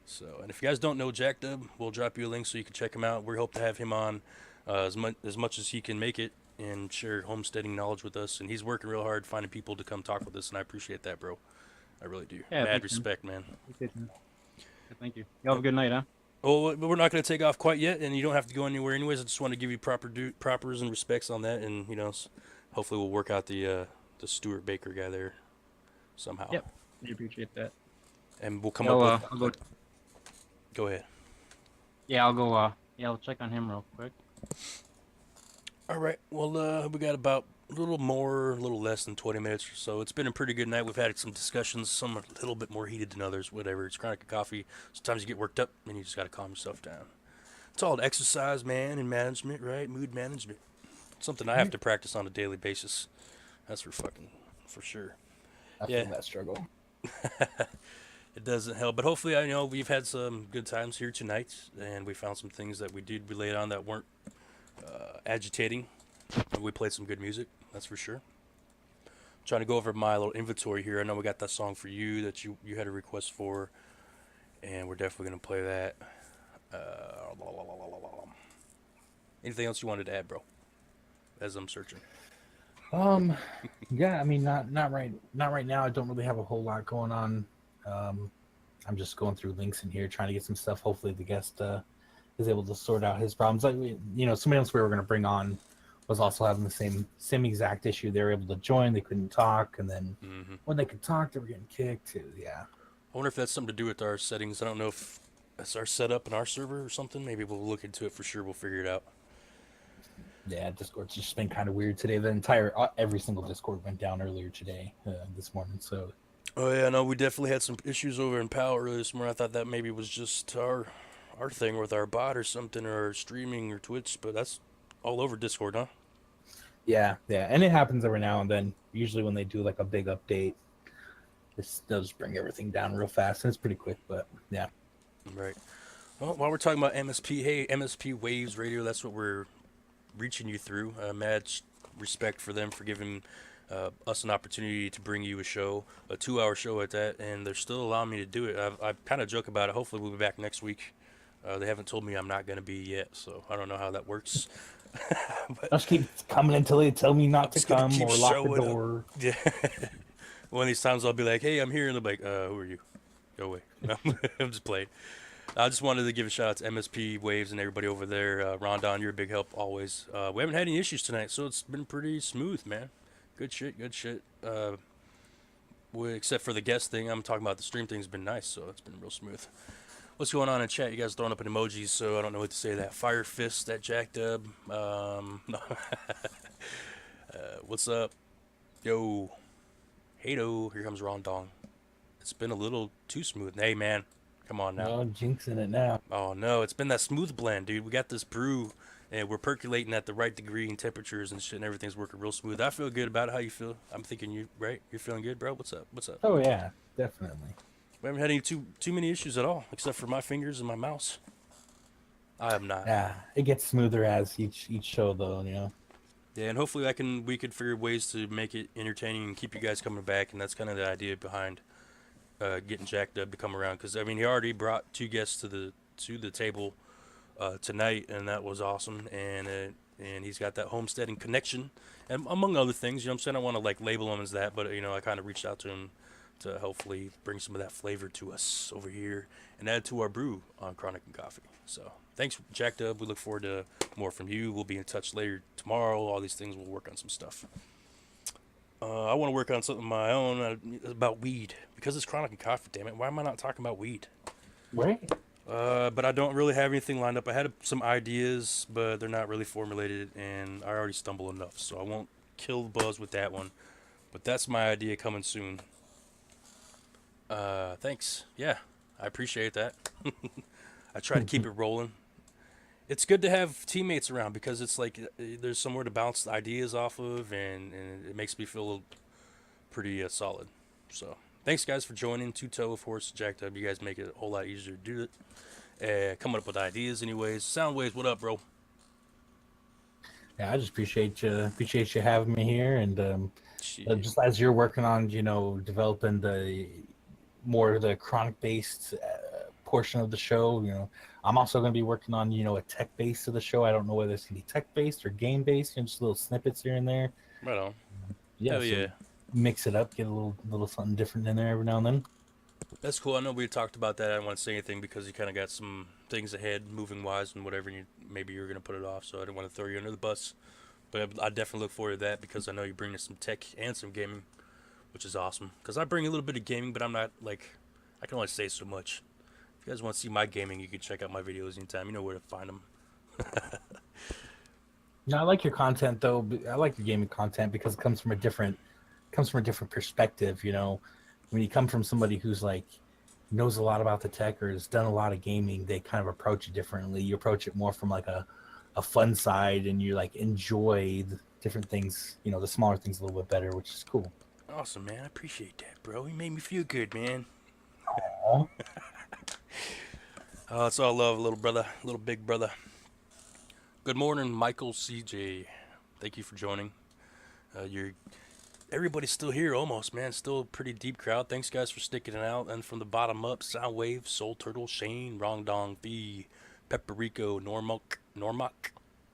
So, and if you guys don't know Jack Dub, we'll drop you a link so you can check him out. We hope to have him on as much as he can make it and share homesteading knowledge with us. And he's working real hard finding people to come talk with us, and I appreciate that, bro. I really do. Yeah, Mad respect, man. Thank you. You have a good night, huh? Well, we're not going to take off quite yet, and you don't have to go anywhere anyways. I just want to give you propers and respects on that, and hopefully we'll work out the Stuart Baker guy there somehow. Yep. I appreciate that. And we'll come up with. Go ahead. Yeah, I'll go. Yeah, I'll check on him real quick. All right. Well, we got about a little less than 20 minutes or so. It's been a pretty good night. We've had some discussions, some a little bit more heated than others, whatever. It's chronic coffee. Sometimes you get worked up and you just got to calm yourself down. It's all exercise, man, and management, right? Mood management. Something I have to practice on a daily basis. That's for sure. I Yeah. feel that struggle. It doesn't help, but hopefully, I know we've had some good times here tonight, and we found some things that we did relate on that weren't agitating. We played some good music, that's for sure. Trying to go over my little inventory here. I know we got that song for you that you had a request for, and we're definitely gonna play that. Anything else you wanted to add, bro? As I'm searching. Yeah, I mean, not right now. I don't really have a whole lot going on. I'm just going through links in here, trying to get some stuff. Hopefully, the guest is able to sort out his problems. Like, somebody else we were going to bring on was also having the same exact issue. They were able to join, they couldn't talk, and then when they could talk, they were getting kicked. Yeah. I wonder if that's something to do with our settings. I don't know if that's our setup in our server or something. Maybe we'll look into it for sure. We'll figure it out. Yeah, Discord's just been kind of weird today. Every single Discord went down earlier today, this morning. So. Oh yeah, no, we definitely had some issues over in PAL earlier this morning. I thought that maybe was just our thing with our bot or something, or streaming or Twitch, but that's all over Discord, huh? Yeah, and it happens every now and then. Usually when they do like a big update, they'll just bring everything down real fast, and it's pretty quick. But yeah. Right. Well, while we're talking about MSP, hey, MSP WAVES Radio, that's what we're reaching you through. Mad respect for them for giving us an opportunity to bring you a 2-hour show at that, and they're still allowing me to do it. I kind of joke about it. Hopefully we'll be back next week. They haven't told me I'm not going to be yet, so I don't know how that works. I'll just keep coming until they tell me not to come or lock the door. Yeah. One of these times I'll be like, hey, I'm here, and they'll be like, who are you? Go away. No, I'm just playing. I just wanted to give a shout out to MSP Waves and everybody over there. Rondon, you're a big help always. We haven't had any issues tonight, so it's been pretty smooth, man. Good shit. Except for the guest thing, I'm talking about the stream thing's been nice, so it's been real smooth. What's going on in chat? You guys throwing up an emojis, so I don't know what to say. That fire fist, that Jack Dub. What's up? Yo. Hey-do. Here comes Rondon. It's been a little too smooth. Hey, man. Come on now. Oh, jinxing it now. Oh, no. It's been that smooth blend, dude. We got this brew, and we're percolating at the right degree and temperatures and shit, and everything's working real smooth. I feel good about it. How you feel? I'm thinking you, right? You're feeling good, bro? What's up? Oh, yeah. Definitely. We haven't had any too many issues at all, except for my fingers and my mouse. I have not. Yeah, it gets smoother as each show, though, Yeah, and hopefully we could figure ways to make it entertaining and keep you guys coming back, and that's kind of the idea behind getting Jack Dub to come around. Because I mean, he already brought 2 guests to the table tonight, and that was awesome. And he's got that homesteading connection, and among other things, I'm saying I want to like label him as that, but I kind of reached out to him to hopefully bring some of that flavor to us over here and add to our brew on CHRONIKnCOFFEE. So thanks, Jack Dub. We look forward to more from you. We'll be in touch later tomorrow. All these things, we'll work on some stuff. I want to work on something of my own about weed, because it's CHRONIKnCOFFEE. Damn it, why am I not talking about weed? Right. But I don't really have anything lined up. I had some ideas, but they're not really formulated, and I already stumble enough, so I won't kill the buzz with that one. But that's my idea coming soon. Thanks. Yeah, I appreciate that. I try to keep it rolling. It's good to have teammates around, because it's like there's somewhere to bounce ideas off of, and it makes me feel pretty solid. So thanks, guys, for joining. Two-Toe, of course, Jack Dub. You guys make it a whole lot easier to do it. Coming up with ideas anyways. Soundwaves, what up, bro? Yeah, I just appreciate you having me here, and just as you're working on developing the more of the chronic based portion of the show, I'm also going to be working on a tech base of the show. I don't know whether it's going to be tech based or game based, just little snippets here and there. Right on. Yeah, Hell yeah. Mix it up, get a little something different in there every now and then. That's cool. I know we talked about that. I didn't want to say anything because you kind of got some things ahead, moving wise and whatever, and maybe you're going to put it off, so I didn't want to throw you under the bus. But I definitely look forward to that, because I know you bring us some tech and some gaming, which is awesome. Because I bring a little bit of gaming, but I'm not, I can only say so much. If you guys want to see my gaming, you can check out my videos anytime. You know where to find them. No, I like your content though. I like your gaming content because it comes from a different perspective. You know, when you come from somebody who's like knows a lot about the tech or has done a lot of gaming, they kind of approach it differently. You approach it more from like a fun side, and you like enjoy the different things. You know, the smaller things a little bit better, which is cool. Awesome, man. I appreciate that, bro. You made me feel good, man. Aww. Oh, it's all love, little brother, little big brother. Good morning, Michael CJ. Thank you for joining. Everybody's still here almost, man. Still a pretty deep crowd. Thanks, guys, for sticking it out. And from the bottom up, Soundwave, Soul Turtle, Shane, Rongdong, Fee, Pepperico, Normok.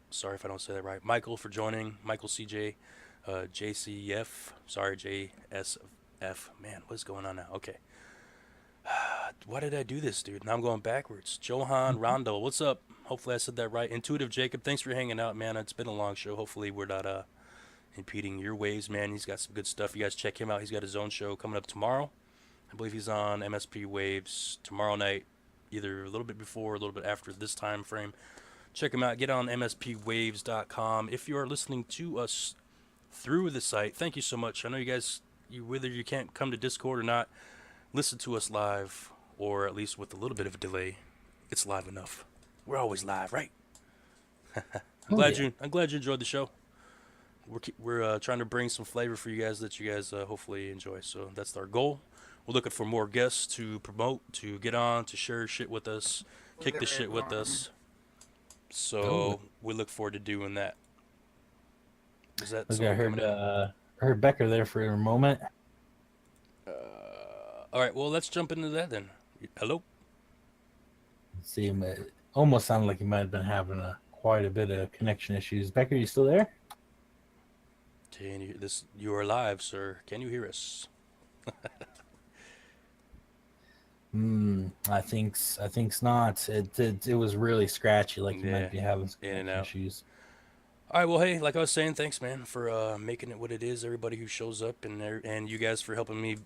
Sorry if I don't say that right. Michael for joining. Michael CJ, JCF. Sorry, JSF. Man, what's going on now? Okay. Why did I do this, dude? Now I'm going backwards. Johan Rondo, what's up? Hopefully I said that right. Intuitive Jacob, thanks for hanging out, man. It's been a long show. Hopefully we're not impeding your waves, man. He's got some good stuff. You guys check him out. He's got his own show coming up tomorrow. I believe he's on MSP Waves tomorrow night, either a little bit before or a little bit after this time frame. Check him out. Get on mspwaves.com. If you are listening to us through the site, thank you so much. I know you guys, whether you can't come to Discord or not, listen to us live, or at least with a little bit of a delay. It's live enough. We're always live, right? I'm glad you enjoyed the show. We're trying to bring some flavor for you guys that you guys hopefully enjoy. So that's our goal. We're looking for more guests to promote, to get on, to share shit with us, kick the shit with us. So we look forward to doing that. Is that? Okay, I heard Becker there for a moment. All right, well, let's jump into that then. Hello? See, it almost sounded like you might have been having quite a bit of connection issues. Becker, you still there? You are live, sir. Can you hear us? I think's not. It was really scratchy, like you might be having some in and out issues. All right, well, hey, like I was saying, thanks, man, for making it what it is. Everybody who shows up, and you guys for helping me,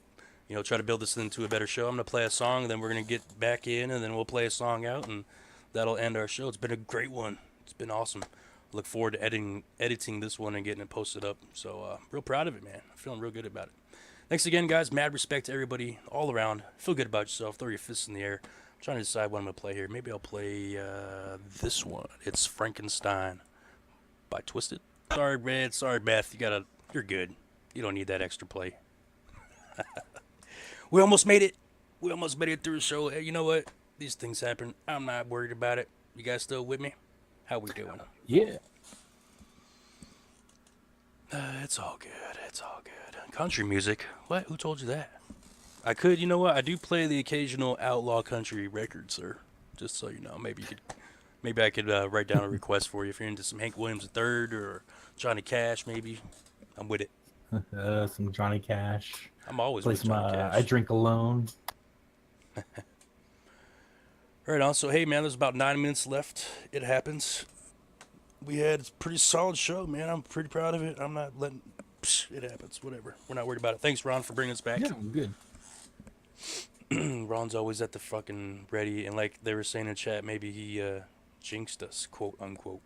try to build this into a better show. I'm gonna play a song, then we're gonna get back in, and then we'll play a song out, and that'll end our show. It's been a great one. It's been awesome. Look forward to editing this one and getting it posted up. So real proud of it, man. I'm feeling real good about it. Thanks again, guys. Mad respect to everybody all around. Feel good about yourself. Throw your fists in the air. I'm trying to decide what I'm gonna play here. Maybe I'll play this one. It's Frankenstein by Twisted. Sorry, Red. Sorry, Beth. You're good. You don't need that extra play. We almost made it. We almost made it through the show. Hey, you know what? These things happen. I'm not worried about it. You guys still with me? How we doing? Yeah. It's all good. It's all good. Country music? What? Who told you that? I could. You know what? I do play the occasional outlaw country record, sir. Just so you know. Maybe I could write down a request for you if you're into some Hank Williams III or Johnny Cash. Maybe I'm with it. Some Johnny Cash. I'm always Play with some Johnny Cash. I Drink Alone. Right on. So, hey, man, there's about 9 minutes left. It happens. We had a pretty solid show, man. I'm pretty proud of it. I'm not letting... it happens. Whatever. We're not worried about it. Thanks, Ron, for bringing us back. Yeah, I'm good. Ron's always at the fucking ready. And like they were saying in chat, maybe he jinxed us, quote, unquote.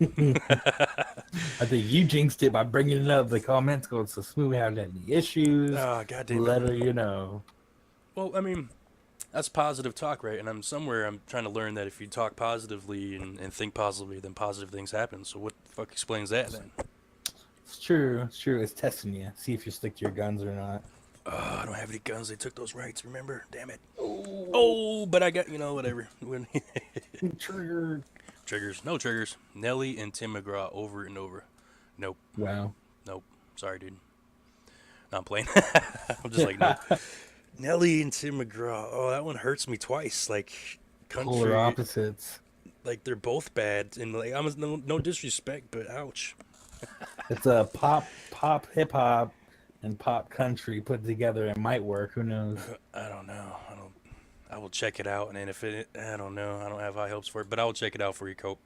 I think you jinxed it by bringing it up. The comments going so smooth. We haven't had any issues. Oh, goddamn. Let her, you know. Well, I mean, that's positive talk, right? And I'm trying to learn that if you talk positively and think positively, then positive things happen. So what the fuck explains that then? It's true. It's true. It's testing you. See if you stick to your guns or not. I don't have any guns. They took those rights, remember? Damn it. Oh, but I got, whatever. Trigger. Triggers. No triggers. Nelly and Tim McGraw over and over. Nope. Wow. Nope. Sorry, dude. No, I'm playing. I'm just like, no. Nelly and Tim McGraw. Oh, that one hurts me twice. Like, country. Polar opposites. Like, they're both bad. And, like, no disrespect, but ouch. It's a pop hip hop and pop country put together. It might work. Who knows? I don't know. I will check it out, and then I don't know. I don't have high hopes for it, but I will check it out for you, Cope.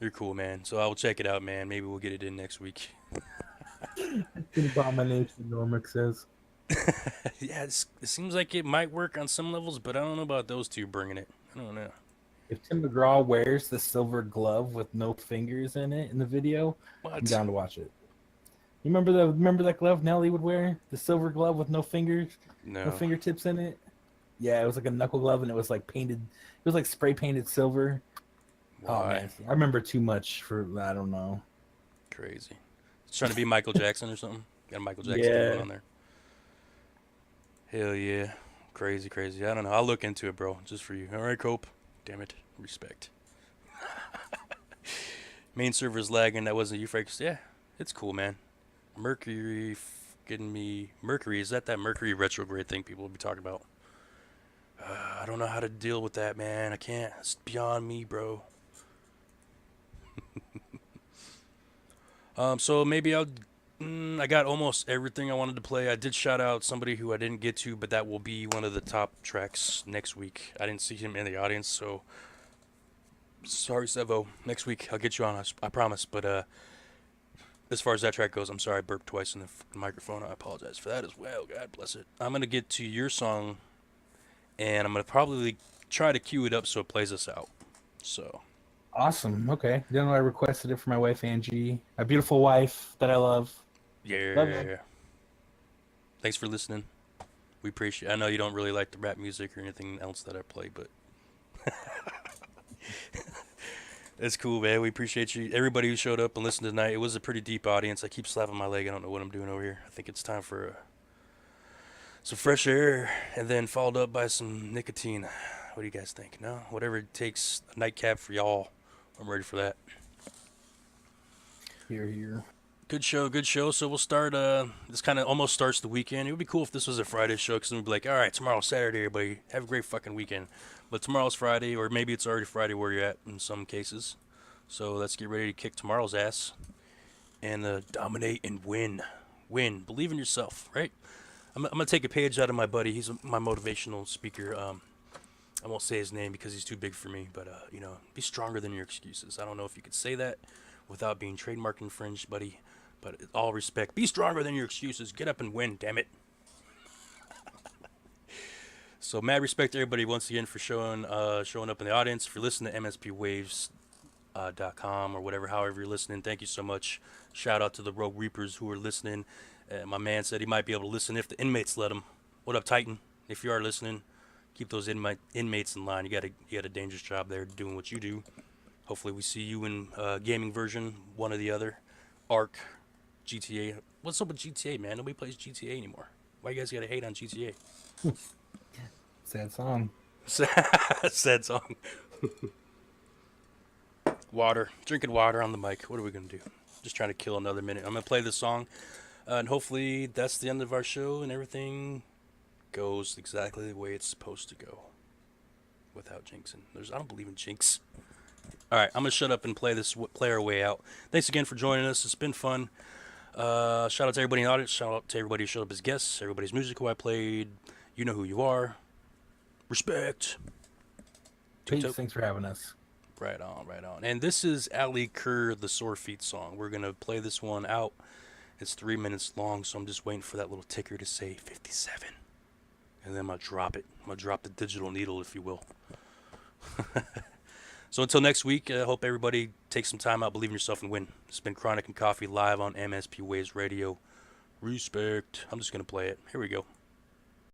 You're cool, man. So I will check it out, man. Maybe we'll get it in next week. Abomination, Normic says. Yeah, it seems like it might work on some levels, but I don't know about those two bringing it. I don't know. If Tim McGraw wears the silver glove with no fingers in it in the video, I'm What? down to watch it. You remember that glove Nelly would wear? The silver glove with no fingers, no No. fingertips in it? Yeah, it was like a knuckle glove and it was like painted. It was like spray painted silver. Oh Why? man, I remember too much for I don't know. Crazy. It's trying to be Michael Jackson or something. Got a Michael Jackson thing going Yeah. on there. Hell yeah. Crazy, crazy. I don't know. I'll look into it, bro. Just for you. All right, Cope. Damn it. Respect. Main server's lagging. That wasn't you, Frank. Yeah, it's cool, man. Mercury getting me. Mercury, is that Mercury retrograde thing people will be talking about? I don't know how to deal with that, man. I can't. It's beyond me, bro. So maybe I got almost everything I wanted to play. I did shout out somebody who I didn't get to, but that will be one of the top tracks next week. I didn't see him in the audience, so sorry, Sevo. Next week I'll get you on. I promise. But as far as that track goes, I'm sorry I burped twice in the microphone. I apologize for that as well. God bless it. I'm gonna get to your song, and I'm gonna probably try to cue it up so it plays us out. So. Awesome. Okay. Then I requested it for my wife Angie, my beautiful wife that I love. Yeah. Love you. Thanks for listening. We appreciate. I know you don't really like the rap music or anything else that I play, but it's cool, man. We appreciate you. Everybody who showed up and listened tonight. It was a pretty deep audience. I keep slapping my leg. I don't know what I'm doing over here. I think it's time for some fresh air, and then followed up by some nicotine. What do you guys think? No, whatever it takes. A nightcap for y'all. I'm ready for that. Here. Good show, good show. So we'll start, this kind of almost starts the weekend. It would be cool if this was a Friday show, because then we'd be like, all right, tomorrow's Saturday, everybody. Have a great fucking weekend. But tomorrow's Friday, or maybe it's already Friday where you're at in some cases. So let's get ready to kick tomorrow's ass and dominate and win. Win. Believe in yourself, right? I'm going to take a page out of my buddy. He's my motivational speaker. I won't say his name because he's too big for me, but, be stronger than your excuses. I don't know if you could say that without being trademark infringed, buddy. But all respect, be stronger than your excuses. Get up and win, damn it. So mad respect to everybody once again for showing up in the audience. If you're listening to MSPWaves.com or whatever, however you're listening, thank you so much. Shout out to the Rogue Reapers who are listening. My man said he might be able to listen if the inmates let him. What up, Titan? If you are listening, keep those inmates in line. You got a dangerous job there doing what you do. Hopefully we see you in gaming version, one or the other. Arc, GTA. What's up with GTA, man? Nobody plays GTA anymore. Why you guys gotta hate on GTA? Sad song. Sad song. Water. Drinking water on the mic. What are we gonna do? Just trying to kill another minute. I'm gonna play this song, and hopefully that's the end of our show and everything goes exactly the way it's supposed to go. Without jinxing. I don't believe in jinx. Alright, I'm gonna shut up and play our way out. Thanks again for joining us. It's been fun. Shout out to everybody in the audience. Shout out to everybody who showed up as guests. Everybody's music who I played. You know who you are. Respect. Peace. Thanks for having us. Right on, right on. And this is Ali Kerr, the Sore Feet song. We're gonna play this one out. It's 3 minutes long, so I'm just waiting for that little ticker to say 57. And then I'm gonna drop it. I'm gonna drop the digital needle, if you will. So until next week, I hope everybody takes some time out, believe in yourself, and win. It's been Chronic and Coffee live on MSP Waves Radio. Respect. I'm just going to play it. Here we go.